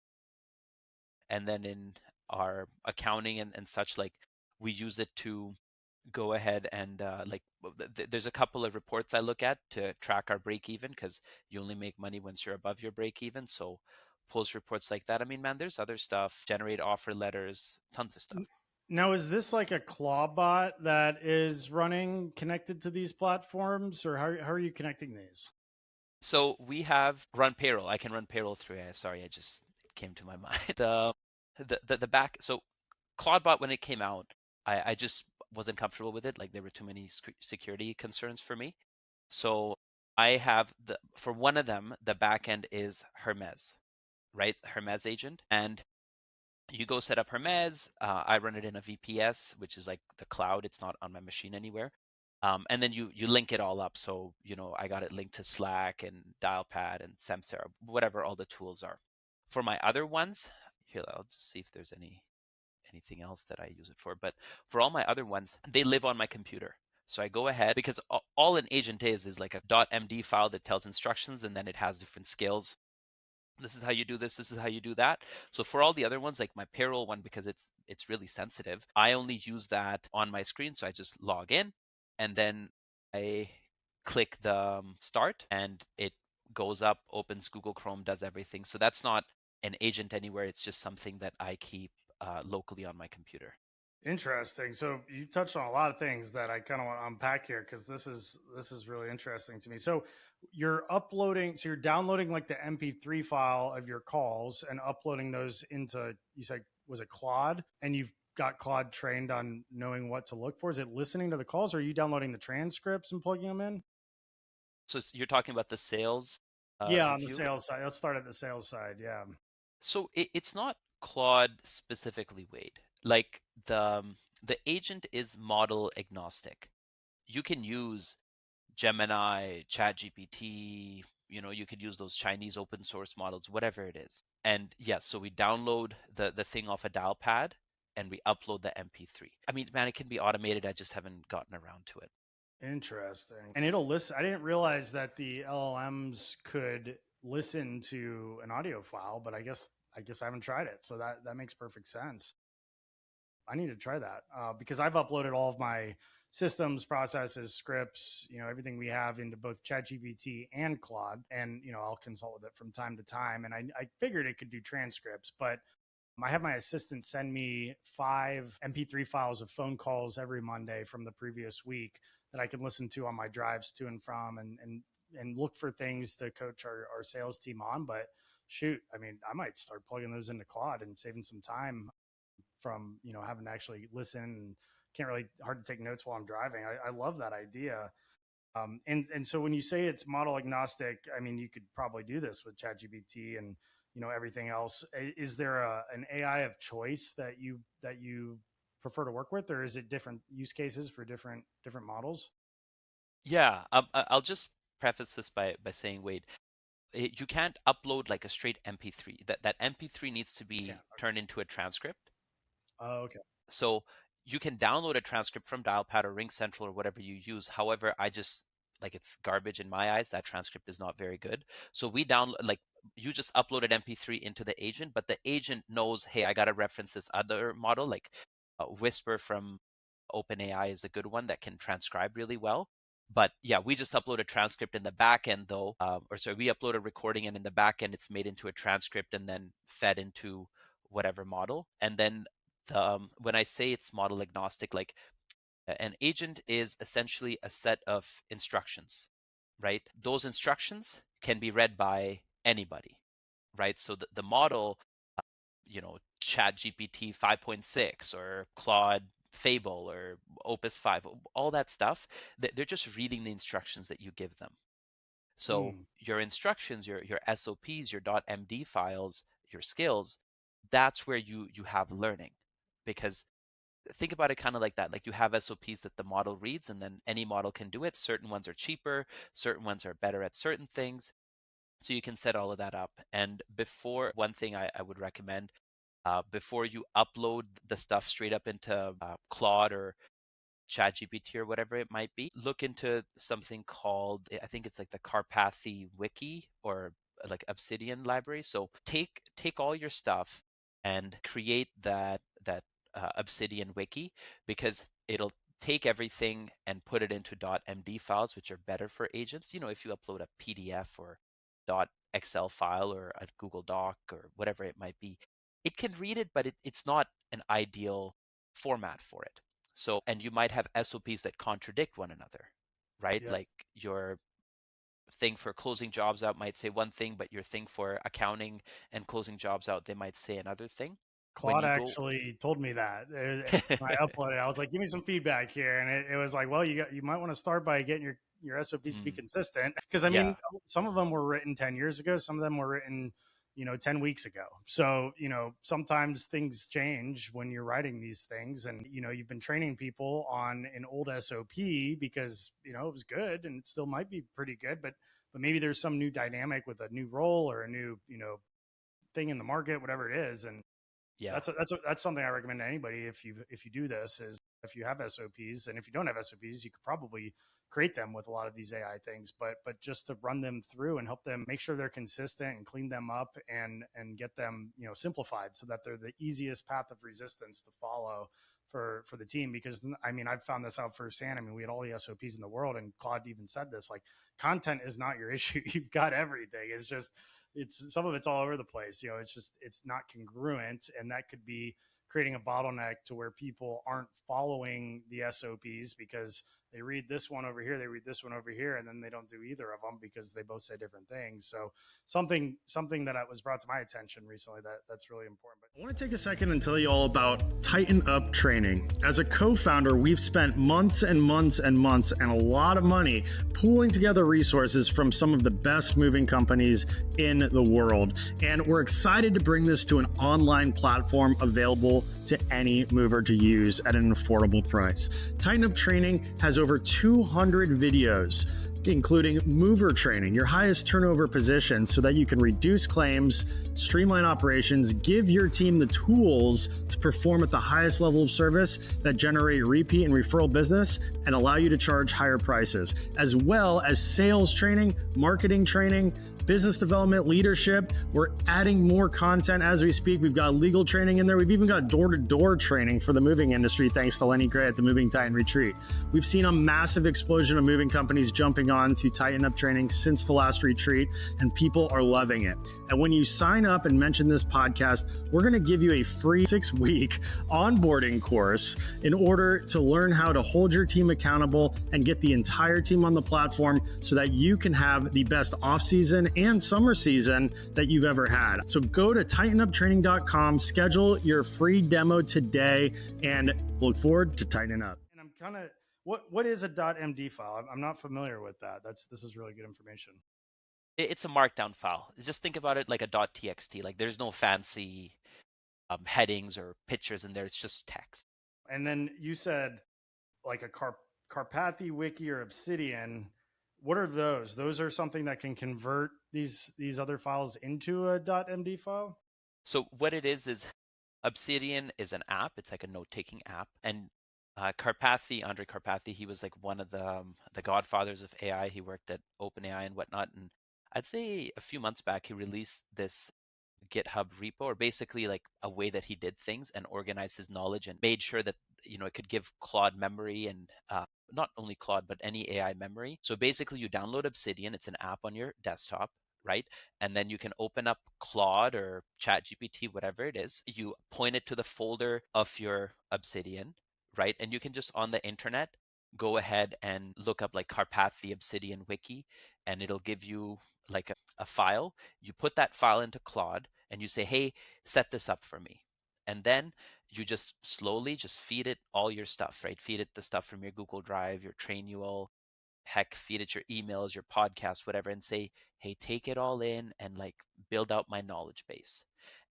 and then in our accounting and such, like we use it to go ahead and there's a couple of reports I look at to track our break even, because you only make money once you're above your break even. So pulls reports like that. I mean, man, there's other stuff, generate offer letters, tons of stuff. Now, is this like a claw bot that is running connected to these platforms, or how are you connecting these? So we have run payroll. I can run payroll through AI. Sorry, I just it came to my mind. The back. So Claudebot, when it came out, I just wasn't comfortable with it. Like there were too many security concerns for me. So I have for one of them, the backend is Hermes, right? Hermes agent. And you go set up Hermes. I run it in a VPS, which is like the cloud. It's not on my machine anywhere. And then you link it all up. So, I got it linked to Slack and Dialpad and Samsara, whatever all the tools are. For my other ones, here, I'll just see if there's anything else that I use it for. But for all my other ones, they live on my computer. So I go ahead, because all an agent is like a .md file that tells instructions, and then it has different skills. This is how you do this. This is how you do that. So for all the other ones, like my payroll one, because it's really sensitive, I only use that on my screen. So I just log in, and then I click the start, and it goes up, opens Google Chrome, does everything. So that's not an agent anywhere. It's just something that I keep locally on my computer. Interesting. So you touched on a lot of things that I kind of want to unpack here because this is really interesting to me. So you're uploading, so you're downloading like the MP3 file of your calls and uploading those into, you said, was it Claude? And you've got Claude trained on knowing what to look for. Is it listening to the calls, or are you downloading the transcripts and plugging them in? So you're talking about the sales Yeah, on the review. sales side. Let's start at the sales side. Yeah. So it's not Claude specifically, Wade. Like the agent is model agnostic. You can use Gemini, ChatGPT, you could use those Chinese open source models, whatever it is. And yes, so we download the thing off a dial pad and we upload the MP3. I mean, man, it can be automated. I just haven't gotten around to it. Interesting. And it'll listen. I didn't realize that the LLMs could listen to an audio file, but I guess I haven't tried it. So that makes perfect sense. I need to try that because I've uploaded all of my systems, processes, scripts, everything we have into both ChatGPT and Claude, and I'll consult with it from time to time. And I figured it could do transcripts, but I have my assistant send me 5 MP3 files of phone calls every Monday from the previous week that I can listen to on my drives to and from, and look for things to coach our sales team on. But shoot, I mean, I might start plugging those into Claude and saving some time from having to actually listen, and can't really hard to take notes while I'm driving. I love that idea. And so when you say it's model agnostic, I mean, you could probably do this with ChatGPT and everything else. Is there an AI of choice that you prefer to work with, or is it different use cases for different models? Yeah, I'll just preface this by saying, Wade, you can't upload like a straight MP3. That MP3 needs to I be can't. turned into a transcript. Oh, okay. So you can download a transcript from Dialpad or Ring Central or whatever you use. However, I just like it's garbage in my eyes. That transcript is not very good. So we download like you just uploaded MP3 into the agent, but the agent knows, hey, I gotta reference this other model, like Whisper from OpenAI is a good one that can transcribe really well. But yeah, we just upload a transcript in the back end though, or sorry, we upload a recording and in the back end it's made into a transcript and then fed into whatever model. And then when I say it's model agnostic, like an agent is essentially a set of instructions, right? Those instructions can be read by anybody, right? So the model, Chat GPT 5.6 or Claude Fable or Opus 5, all that stuff, they're just reading the instructions that you give them. So Hmm. your instructions, your SOPs, your .md files, your skills, that's where you have learning. Because think about it kind of like that. Like you have SOPs that the model reads, and then any model can do it. Certain ones are cheaper, certain ones are better at certain things. So you can set all of that up. And before, one thing I would recommend, before you upload the stuff straight up into Claude or ChatGPT or whatever it might be, look into something called, I think it's like the Carpathy Wiki or like Obsidian library. So take all your stuff and create that Obsidian Wiki, because it'll take everything and put it into .md files, which are better for agents. If you upload a PDF or .excel file or a Google Doc or whatever it might be, it can read it, but it's not an ideal format for it. So, and you might have SOPs that contradict one another, right? Like Yes. your thing for closing jobs out might say one thing, but your thing for accounting and closing jobs out, they might say another thing. When Claude you go, actually told me that. When I uploaded, I was like, "Give me some feedback here," and it was like, "Well, you might want to start by getting your SOPs to be mm, consistent, because I yeah, mean, some of them were written 10 years ago, some of them were written 10 weeks ago. So sometimes things change when you're writing these things, and you've been training people on an old SOP because it was good, and it still might be pretty good, but maybe there's some new dynamic with a new role or a new thing in the market, whatever it is, and yeah. that's something I recommend to anybody if you do this is if you have SOPs. And if you don't have SOPs, you could probably create them with a lot of these AI things, but just to run them through and help them make sure they're consistent and clean them up and get them, simplified so that they're the easiest path of resistance to follow for the team. Because I mean, I've found this out firsthand. I mean, we had all the SOPs in the world, and Claude even said this, like, content is not your issue. You've got everything. It's just, it's some of it's all over the place. It's not congruent, and that could be creating a bottleneck to where people aren't following the SOPs because they read this one over here, they read this one over here, and then they don't do either of them because they both say different things. So something that was brought to my attention recently that's really important. But I want to take a second and tell you all about Tighten Up Training. As a co-founder, we've spent months and months and months and a lot of money pooling together resources from some of the best moving companies in the world. And we're excited to bring this to an online platform available to any mover to use at an affordable price. Tighten Up Training has over 200 videos, including mover training, your highest turnover position, so that you can reduce claims, streamline operations, give your team the tools to perform at the highest level of service that generate repeat and referral business and allow you to charge higher prices, as well as sales training, marketing training, business development, leadership. We're adding more content as we speak. We've got legal training in there. We've even got door-to-door training for the moving industry, thanks to Lenny Gray at the Moving Titan Retreat. We've seen a massive explosion of moving companies jumping on to Tighten Up Training since the last retreat, and people are loving it. And when you sign up and mention this podcast, we're going to give you a free 6-week onboarding course in order to learn how to hold your team accountable and get the entire team on the platform so that you can have the best off-season and summer season that you've ever had. So go to tightenuptraining.com, schedule your free demo today, and look forward to tightening up. And I'm kind of, what is a .md file? I'm not familiar with that. This is really good information. It's a markdown file. Just think about it like a .txt. Like there's no fancy headings or pictures in there. It's just text. And then you said like a Carpathy Wiki or Obsidian. What are those? Those are something that can convert these other files into a .md file? So what it is Obsidian is an app. It's like a note-taking app. And Carpathy, Andre Carpathy, he was like one of the godfathers of AI. He worked at OpenAI and whatnot. And I'd say a few months back, he released this GitHub repo, or basically like a way that he did things and organized his knowledge and made sure that, it could give Claude memory and not only Claude, but any AI memory. So basically you download Obsidian. It's an app on your desktop, right? And then you can open up Claude or ChatGPT, whatever it is. You point it to the folder of your Obsidian, right? And you can just on the internet go ahead and look up like Carpathy Obsidian Wiki, and it'll give you like a file. You put that file into Claude and you say, hey, set this up for me. And then you just slowly just feed it all your stuff, right? Feed it the stuff from your Google Drive, your Trainual, heck, feed it your emails, your podcasts, whatever, and say, hey, take it all in and like build out my knowledge base.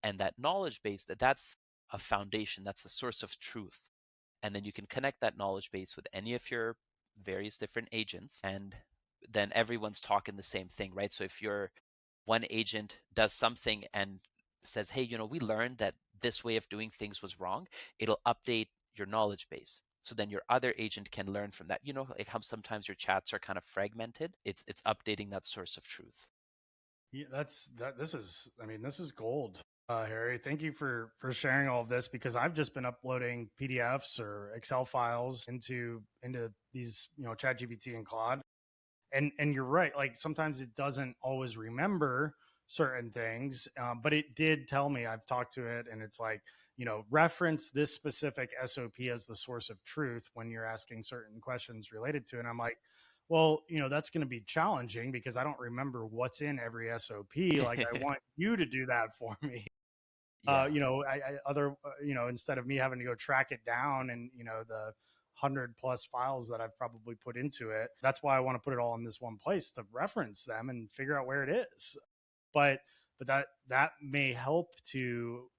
And that knowledge base, that's a foundation, that's a source of truth. And then you can connect that knowledge base with any of your various different agents, and then everyone's talking the same thing, right? So if your one agent does something and says, hey, we learned that this way of doing things was wrong, it'll update your knowledge base. So then your other agent can learn from that. Like how sometimes your chats are kind of fragmented. It's updating that source of truth. Yeah, this is gold. Harry, thank you for sharing all of this, because I've just been uploading PDFs or Excel files into these, ChatGPT and Claude. And you're right. Like sometimes it doesn't always remember certain things, but it did tell me. I've talked to it, and it's like, reference this specific SOP as the source of truth when you're asking certain questions related to it. And I'm like, well, that's going to be challenging because I don't remember what's in every SOP. Like I want you to do that for me. Yeah. Instead of me having to go track it down and, the 100+ files that I've probably put into it. That's why I want to put it all in this one place to reference them and figure out where it is. But that may help to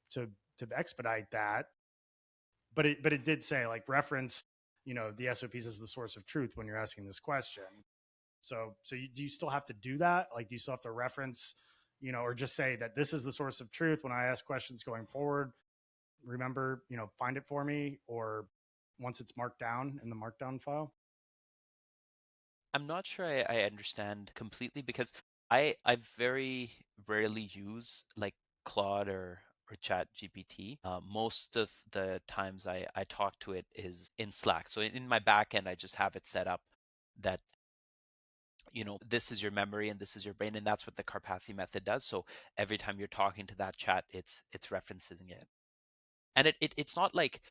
expedite that. But it did say like reference, the SOPs as the source of truth when you're asking this question. So do you still have to do that? Like, do you still have to reference, or just say that this is the source of truth when I ask questions going forward? Remember, find it for me, or once it's marked down in the markdown file? I'm not sure I understand completely because I very rarely use like Claude or Chat GPT. Most of the times I talk to it is in Slack. So in my backend, I just have it set up that this is your memory and this is your brain, and that's what the Carpathy method does. So every time you're talking to that chat, it's referencing it. And it's not like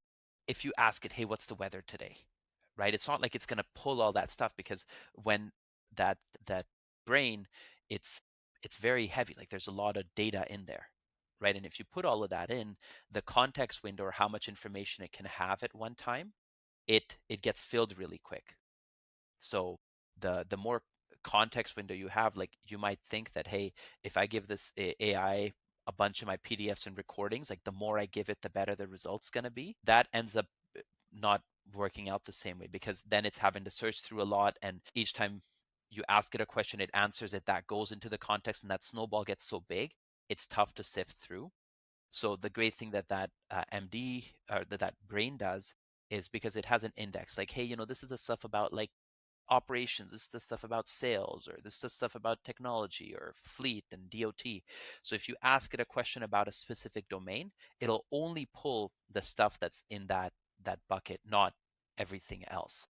if you ask it, hey, what's the weather today? Right? It's not like it's going to pull all that stuff because when that that brain, it's it's very heavy. Like there's a lot of data in there, right? And if you put all of that in, the context window or how much information it can have at one time, it gets filled really quick. So the more context window you have, like you might think that, hey, if I give this AI a bunch of my PDFs and recordings, like the more I give it, the better the results going to be. That ends up not working out the same way because then it's having to search through a lot, and each time you ask it a question, it answers it. That goes into the context, and that snowball gets so big, it's tough to sift through. So the great thing that MD or that brain does is because it has an index, like, hey, this is the stuff about like operations, this is the stuff about sales, or this is the stuff about technology or fleet and DOT. So if you ask it a question about a specific domain, it'll only pull the stuff that's in that bucket, not everything else.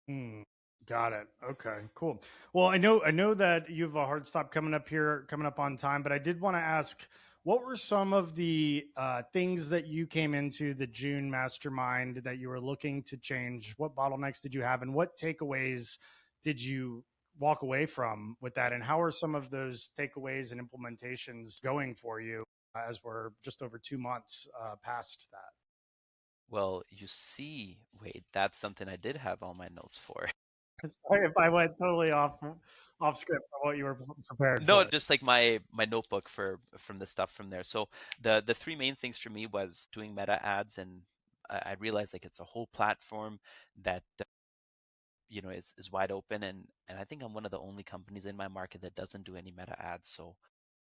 Hmm. Got it. Okay, cool. Well, I know that you have a hard stop coming up on time, but I did want to ask, what were some of the things that you came into the June mastermind that you were looking to change? What bottlenecks did you have, and what takeaways did you walk away from with that? And how are some of those takeaways and implementations going for you as we're just over 2 months past that? Well, you see, Wade, that's something I did have all my notes for. Sorry if I went totally off script from what you were prepared No, for. just like my notebook from the stuff from there. So the three main things for me was doing meta ads, and I realized like it's a whole platform that is wide open, and I think I'm one of the only companies in my market that doesn't do any meta ads. So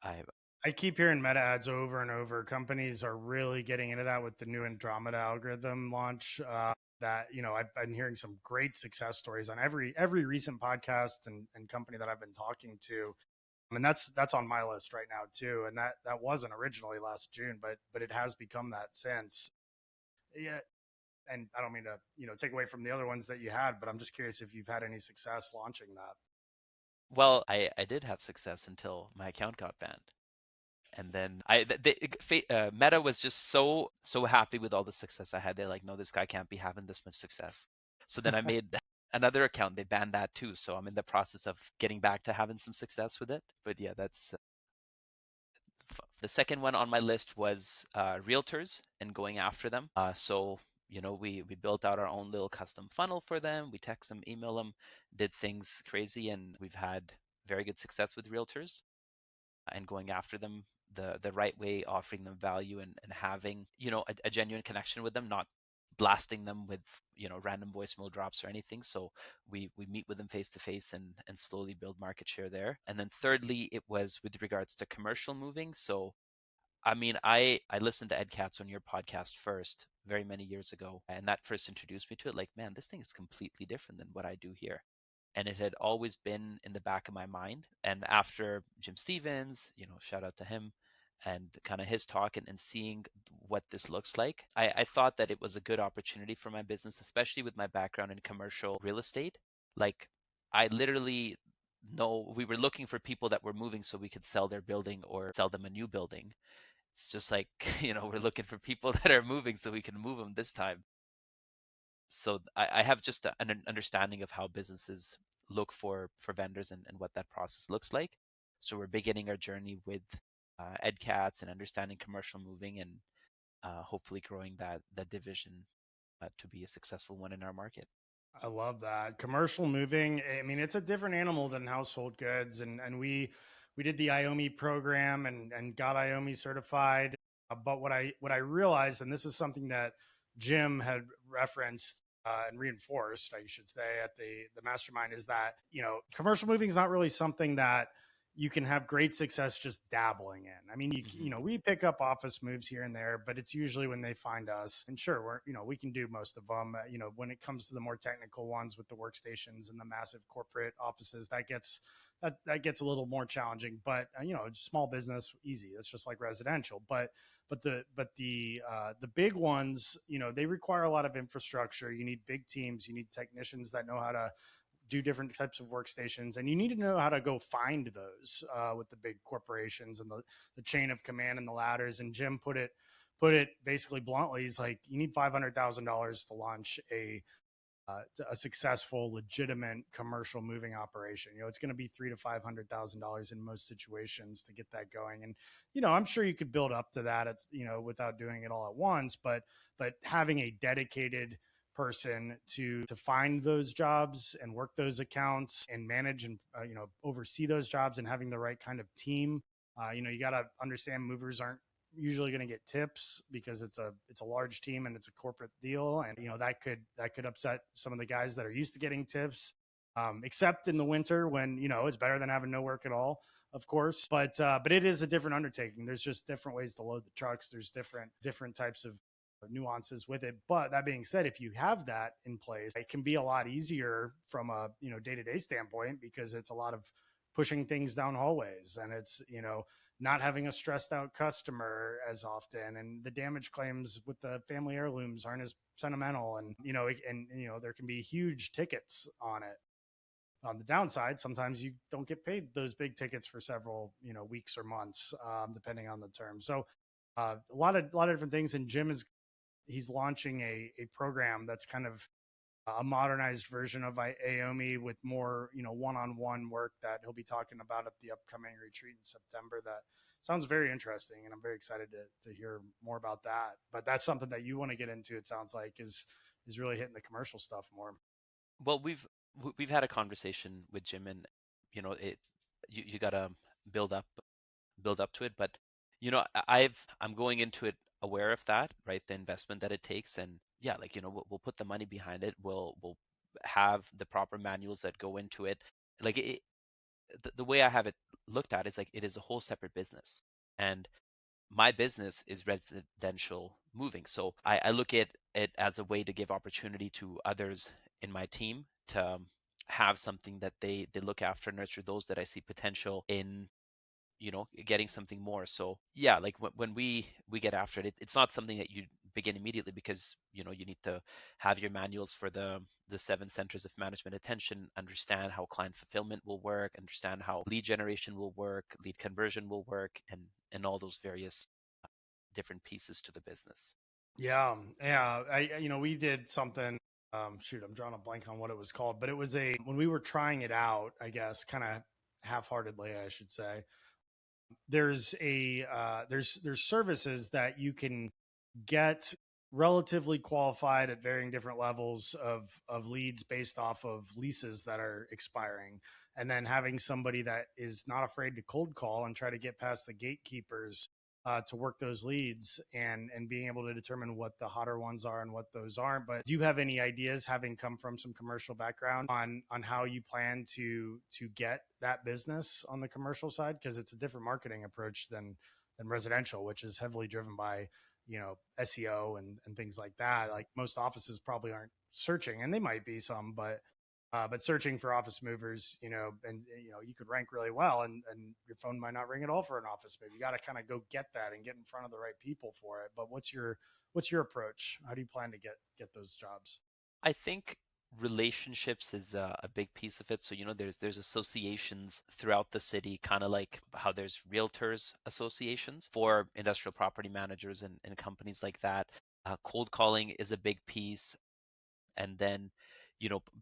I I keep hearing meta ads over and over. Companies are really getting into that with the new Andromeda algorithm launch. That I've been hearing some great success stories on every recent podcast and company that I've been talking to. I mean, that's on my list right now too. And that wasn't originally last June, but it has become that since. Yeah, and I don't mean to take away from the other ones that you had, but I'm just curious if you've had any success launching that. well, I did have success until my account got banned. And then Meta was just so happy with all the success I had. They're like, no, this guy can't be having this much success. So then I made another account. They banned that too. So I'm in the process of getting back to having some success with it. But yeah, that's the second one on my list was realtors and going after them. So we built out our own little custom funnel for them. We text them, email them, did things crazy, and we've had very good success with realtors and going after them the right way, offering them value and having a genuine connection with them, not blasting them with random voicemail drops or anything. So we meet with them face to face and slowly build market share there. And then thirdly, it was with regards to commercial moving. So I mean, I listened to Ed Katz on your podcast first, very many years ago, and that first introduced me to it. Like, man, this thing is completely different than what I do here, and it had always been in the back of my mind. And after Jim Stevens, shout out to him, and kind of his talk and seeing what this looks like, I thought that it was a good opportunity for my business, especially with my background in commercial real estate. Like, I literally know we were looking for people that were moving so we could sell their building or sell them a new building. It's just like, we're looking for people that are moving so we can move them this time. So I have just an understanding of how businesses look for vendors and what that process looks like. So we're beginning our journey with Ed Katz and understanding commercial moving and hopefully growing that division to be a successful one in our market. I love that. Commercial moving, I mean, it's a different animal than household goods. And we did the IOMI program and got IOMI certified. But what I realized, and this is something that Jim had referenced and reinforced, I should say, at the mastermind, is that commercial moving is not really something that you can have great success just dabbling in. I mean, we pick up office moves here and there, but it's usually when they find us. And sure, we can do most of them. When it comes to the more technical ones with the workstations and the massive corporate offices, that gets a little more challenging. But small business, easy. It's just like residential. But the big ones, they require a lot of infrastructure. You need big teams. You need technicians that know how to do different types of workstations, and you need to know how to go find those with the big corporations and the chain of command and the ladders. And Jim put it basically bluntly. He's like, you need $500,000 to launch a successful, legitimate commercial moving operation. It's going to be $300,000 to $500,000 in most situations to get that going. And I'm sure you could build up to that. It's without doing it all at once, but having a dedicated person to find those jobs and work those accounts and manage and oversee those jobs, and having the right kind of team. You got to understand movers aren't usually going to get tips because it's a large team and it's a corporate deal, and that could upset some of the guys that are used to getting tips, except in the winter when it's better than having no work at all, of course. But it is a different undertaking. There's just different ways to load the trucks. There's different types of nuances with it. But that being said, if you have that in place, it can be a lot easier from a day-to-day standpoint, because it's a lot of pushing things down hallways, and it's not having a stressed out customer as often, and the damage claims with the family heirlooms aren't as sentimental, and there can be huge tickets on it. On the downside, sometimes you don't get paid those big tickets for several weeks or months, depending on the term. So a lot of different things. And he's launching a program that's kind of a modernized version of AOMI with more, one-on-one work that he'll be talking about at the upcoming retreat in September. That sounds very interesting, and I'm very excited to hear more about that. But that's something that you want to get into, it sounds like, is really hitting the commercial stuff more. Well, we've had a conversation with Jim, and you gotta build up to it. But I'm going into it aware of that, right? The investment that it takes, and yeah, like we'll put the money behind it. We'll have the proper manuals that go into it. Like the way I have it looked at is like it is a whole separate business, and my business is residential moving. So I look at it as a way to give opportunity to others in my team to have something that they look after, nurture those that I see potential in getting something more. So yeah, like when we get after it, it's not something that you begin immediately, because you need to have your manuals for the 7 centers of management attention, understand how client fulfillment will work, understand how lead generation will work, lead conversion will work, and all those various different pieces to the business. Yeah. We did something. Shoot, I'm drawing a blank on what it was called, but it was when we were trying it out, I guess, kind of half-heartedly, I should say. There's services that you can get relatively qualified at varying different levels of leads based off of leases that are expiring, and then having somebody that is not afraid to cold call and try to get past the gatekeepers to work those leads, and being able to determine what the hotter ones are and what those aren't. But do you have any ideas, having come from some commercial background, on how you plan to get that business on the commercial side? Because it's a different marketing approach than residential, which is heavily driven by SEO and things like that. Like most offices probably aren't searching, and they might be some, but searching for office movers, and you could rank really well, and your phone might not ring at all for an office move. You got to kind of go get that and get in front of the right people for it. But what's your approach? How do you plan to get those jobs? I think relationships is a big piece of it. So there's associations throughout the city, kind of like how there's realtors associations for industrial property managers and companies like that. Cold calling is a big piece, and then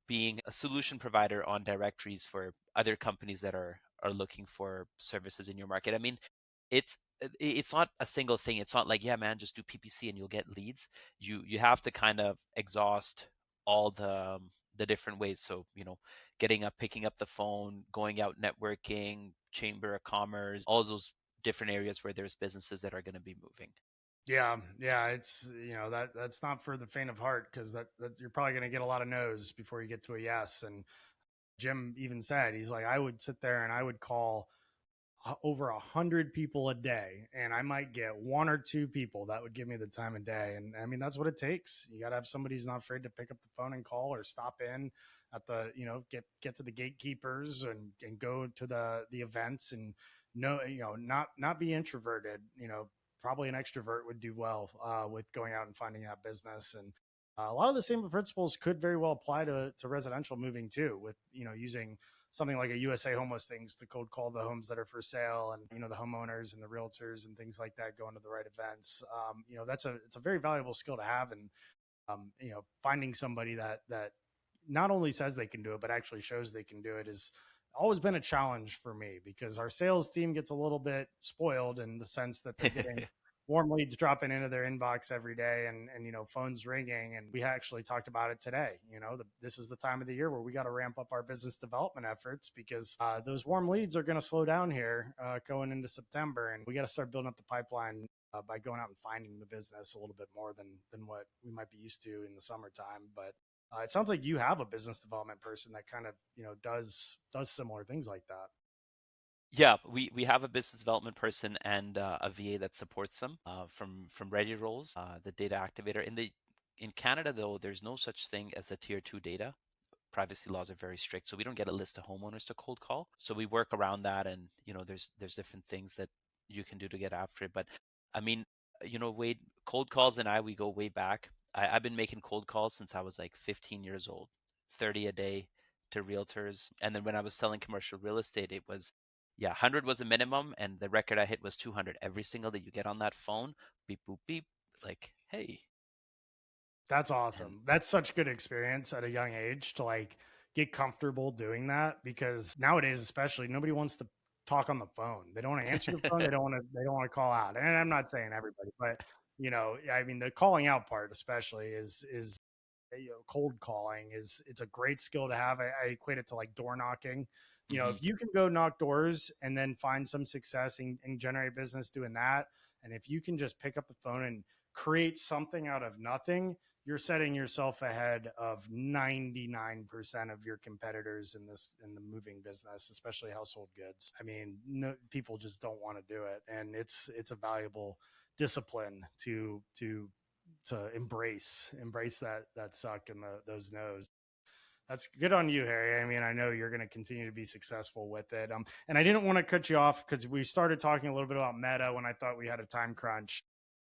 being a solution provider on directories for other companies that are looking for services in your market. I mean, it's not a single thing. It's not like, yeah man, just do PPC and you'll get leads. You have to kind of exhaust all the different ways. So getting up, picking up the phone, going out networking, chamber of commerce, all those different areas where there's businesses that are going to be moving. Yeah, it's that's not for the faint of heart, because that you're probably going to get a lot of no's before you get to a yes. And Jim even said, he's like, I would sit there and I would call over 100 people a day, and I might get one or two people that would give me the time of day. And I mean, that's what it takes. You got to have somebody who's not afraid to pick up the phone and call, or stop in at the, get to the gatekeepers, and go to the events, and no, not be introverted. Probably an extrovert would do well with going out and finding that business. And a lot of the same principles could very well apply to residential moving too, with using something like a USA Home Listings to cold call the homes that are for sale, and the homeowners and the realtors and things like that, going to the right events. It's a very valuable skill to have. And finding somebody that not only says they can do it but actually shows they can do it is always been a challenge for me, because our sales team gets a little bit spoiled in the sense that they're getting warm leads dropping into their inbox every day, and phones ringing. And we actually talked about it today. This is the time of the year where we got to ramp up our business development efforts, because those warm leads are going to slow down here going into September, and we got to start building up the pipeline by going out and finding the business a little bit more than what we might be used to in the summertime. But it sounds like you have a business development person that kind of does similar things like that. Yeah, we have a business development person and a VA that supports them from Ready Rolls, the data activator. In Canada though, there's no such thing as a tier 2 data. Privacy laws are very strict, so we don't get a list of homeowners to cold call. So we work around that, and there's different things that you can do to get after it. But I mean, Wade, cold calls and we go way back. I've been making cold calls since I was like 15 years old, 30 a day to realtors. And then when I was selling commercial real estate, it was, yeah, 100 was the minimum, and the record I hit was 200 every single day. You get on that phone, beep, boop, beep, like, hey. That's And awesome. That's such good experience at a young age to like get comfortable doing that, because nowadays, especially, nobody wants to talk on the phone. They don't want to answer the phone. They don't want to call out. And I'm not saying everybody, but I mean, the calling out part especially is cold calling it's a great skill to have. I equate it to like door knocking. Mhm. If you can go knock doors and then find some success and generate business doing that, and if you can just pick up the phone and create something out of nothing, you're setting yourself ahead of 99% of your competitors in the moving business, especially household goods. I mean, no, people just don't want to do it, and it's a valuable discipline to embrace that suck and those no's. That's good on you, Harry. I mean, I know you're going to continue to be successful with it. And I didn't want to cut you off because we started talking a little bit about Meta when I thought we had a time crunch.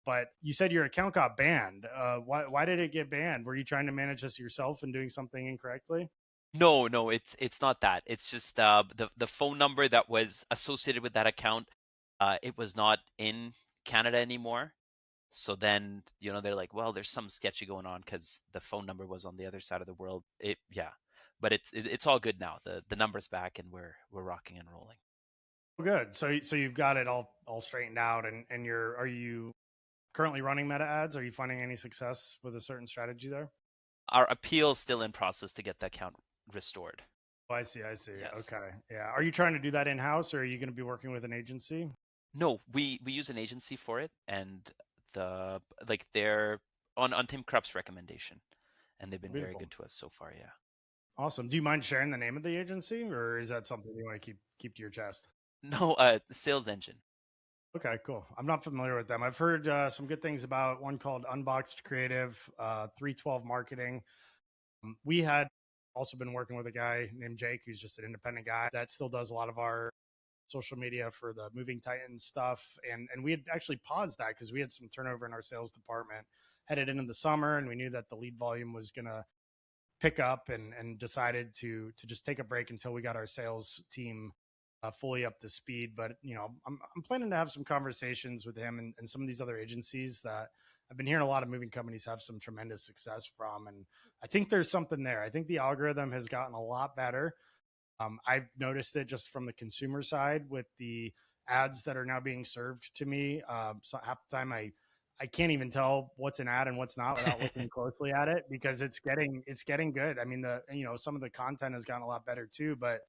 But you said your account got banned. Why did it get banned? Were you trying to manage this yourself and doing something incorrectly? No, it's not that. It's just the phone number that was associated with that account, it was not in Canada anymore. So then, they're like, well, there's some sketchy going on because the phone number was on the other side of the world. Yeah, but it's all good now. The number's back, and we're rocking and rolling. Good. So you've got it all straightened out, and are you currently running Meta ads? Are you finding any success with a certain strategy there? Our appeal is still in process to get the account restored. Oh, I see. I see. Yes. Okay. Yeah. Are you trying to do that in house, or are you going to be working with an agency? No, we use an agency for it, and they're on Tim Krupp's recommendation, and they've been very Beautiful. good to us so far. Yeah. Awesome. Do you mind sharing the name of the agency, or is that something you want to keep to your chest? No, the sales engine. Okay, cool. I'm not familiar with them. I've heard some good things about one called Unboxed Creative, 312 Marketing. We had also been working with a guy named Jake, who's just an independent guy that still does a lot of our social media for the Moving Titans stuff. And we had actually paused that because we had some turnover in our sales department headed into the summer, and we knew that the lead volume was going to pick up, and decided to just take a break until we got our sales team fully up to speed. But I'm planning to have some conversations with him and some of these other agencies that I've been hearing a lot of moving companies have some tremendous success from. And I think there's something there. I think the algorithm has gotten a lot better. I've noticed it just from the consumer side with the ads that are now being served to me. So half the time I can't even tell what's an ad and what's not without looking closely at it, because it's getting good. I mean, some of the content has gotten a lot better too, but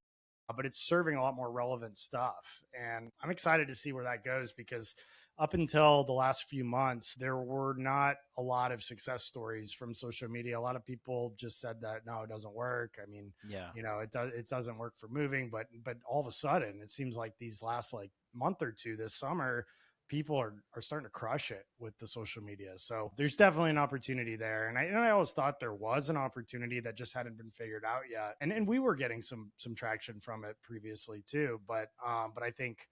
it's serving a lot more relevant stuff. And I'm excited to see where that goes, because up until the last few months, there were not a lot of success stories from social media. A lot of people just said that, no, it doesn't work. I mean, Yeah. it doesn't work for moving, but all of a sudden it seems like these last like month or two this summer, people are starting to crush it with the social media. So there's definitely an opportunity there. And I always thought there was an opportunity that just hadn't been figured out yet. And we were getting some traction from it previously too. But I think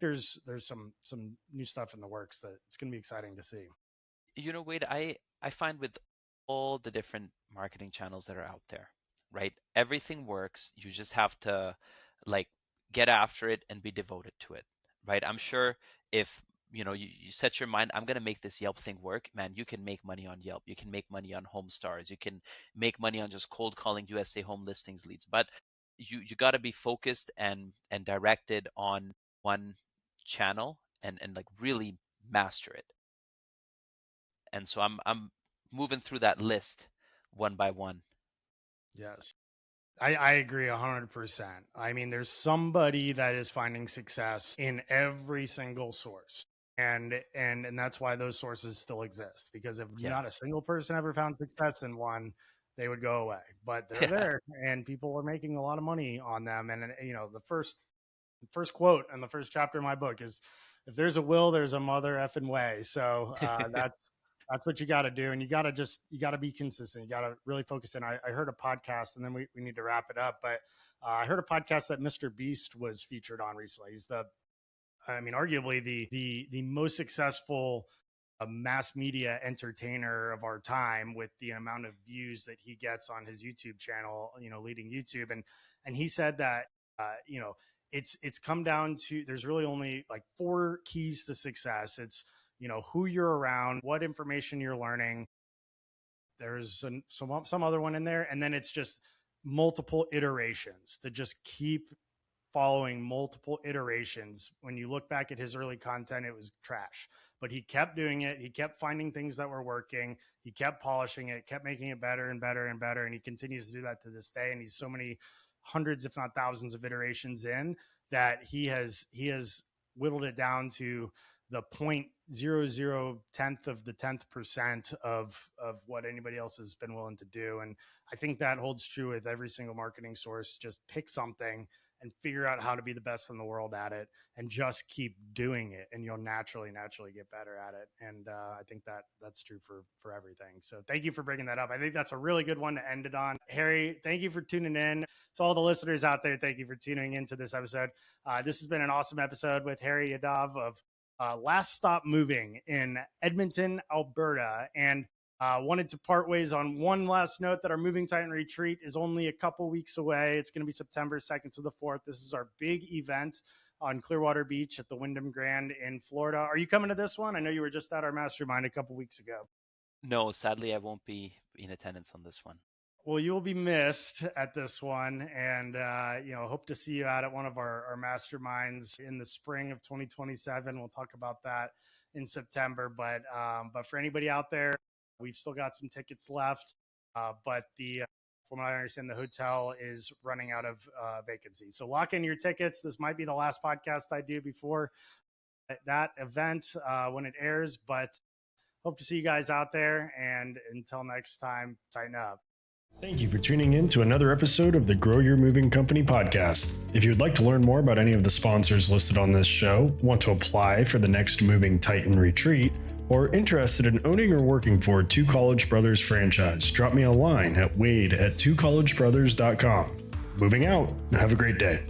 there's some new stuff in the works that it's going to be exciting to see. Wade, I find with all the different marketing channels that are out there, right? Everything works. You just have to like get after it and be devoted to it, right? I'm sure if you set your mind, I'm gonna make this Yelp thing work, man, you can make money on Yelp. You can make money on Home Stars. You can make money on just cold calling USA home listings leads. But you got to be focused and directed on one channel and like really master it. And so I'm moving through that list one by one. Yes. I agree 100%. I mean, there's somebody that is finding success in every single source. And that's why those sources still exist, because if not a single person ever found success in one, they would go away. But they're there, and people are making a lot of money on them. And the first quote in the first chapter of my book is, if there's a will, there's a mother effing way. So that's what you got to do. And you got to be consistent. You got to really focus in. I heard a podcast, and then we need to wrap it up. But I heard a podcast that Mr. Beast was featured on recently. He's arguably the most successful mass media entertainer of our time, with the amount of views that he gets on his YouTube channel, leading YouTube. And he said that, it's come down to, there's really only like 4 keys to success. It's, who you're around, what information you're learning. There's some other one in there. And then it's just multiple iterations, to just keep following multiple iterations. When you look back at his early content, it was trash, but he kept doing it. He kept finding things that were working. He kept polishing it, kept making it better and better and better. And he continues to do that to this day. And he's so many hundreds, if not thousands of iterations in, that he has whittled it down to the 0.0010th of the 10th% of what anybody else has been willing to do. And I think that holds true with every single marketing source. Just pick something and figure out how to be the best in the world at it, and just keep doing it, and you'll naturally get better at it. And I think that's true for everything. So thank you for bringing that up. I think that's a really good one to end it on. Harry, thank you for tuning in. To all the listeners out there, thank you for tuning into this episode. This has been an awesome episode with Harry Yadav of Last Stop Moving in Edmonton, Alberta. And wanted to part ways on one last note that our Moving Titan retreat is only a couple weeks away. It's going to be September 2nd to the 4th. This is our big event on Clearwater Beach at the Wyndham Grand in Florida. Are you coming to this one? I know you were just at our mastermind a couple weeks ago. No, sadly, I won't be in attendance on this one. Well, you will be missed at this one, and hope to see you out at one of our masterminds in the spring of 2027. We'll talk about that in September. But for anybody out there, we've still got some tickets left, but from what I understand, the hotel is running out of vacancy. So lock in your tickets. This might be the last podcast I do before that event when it airs, but hope to see you guys out there. And until next time, tighten up. Thank you for tuning in to another episode of the Grow Your Moving Company podcast. If you'd like to learn more about any of the sponsors listed on this show, want to apply for the next Moving Titan retreat, or interested in owning or working for a Two College Brothers franchise, drop me a line at wade@twocollegebrothers.com. Moving out. Have a great day.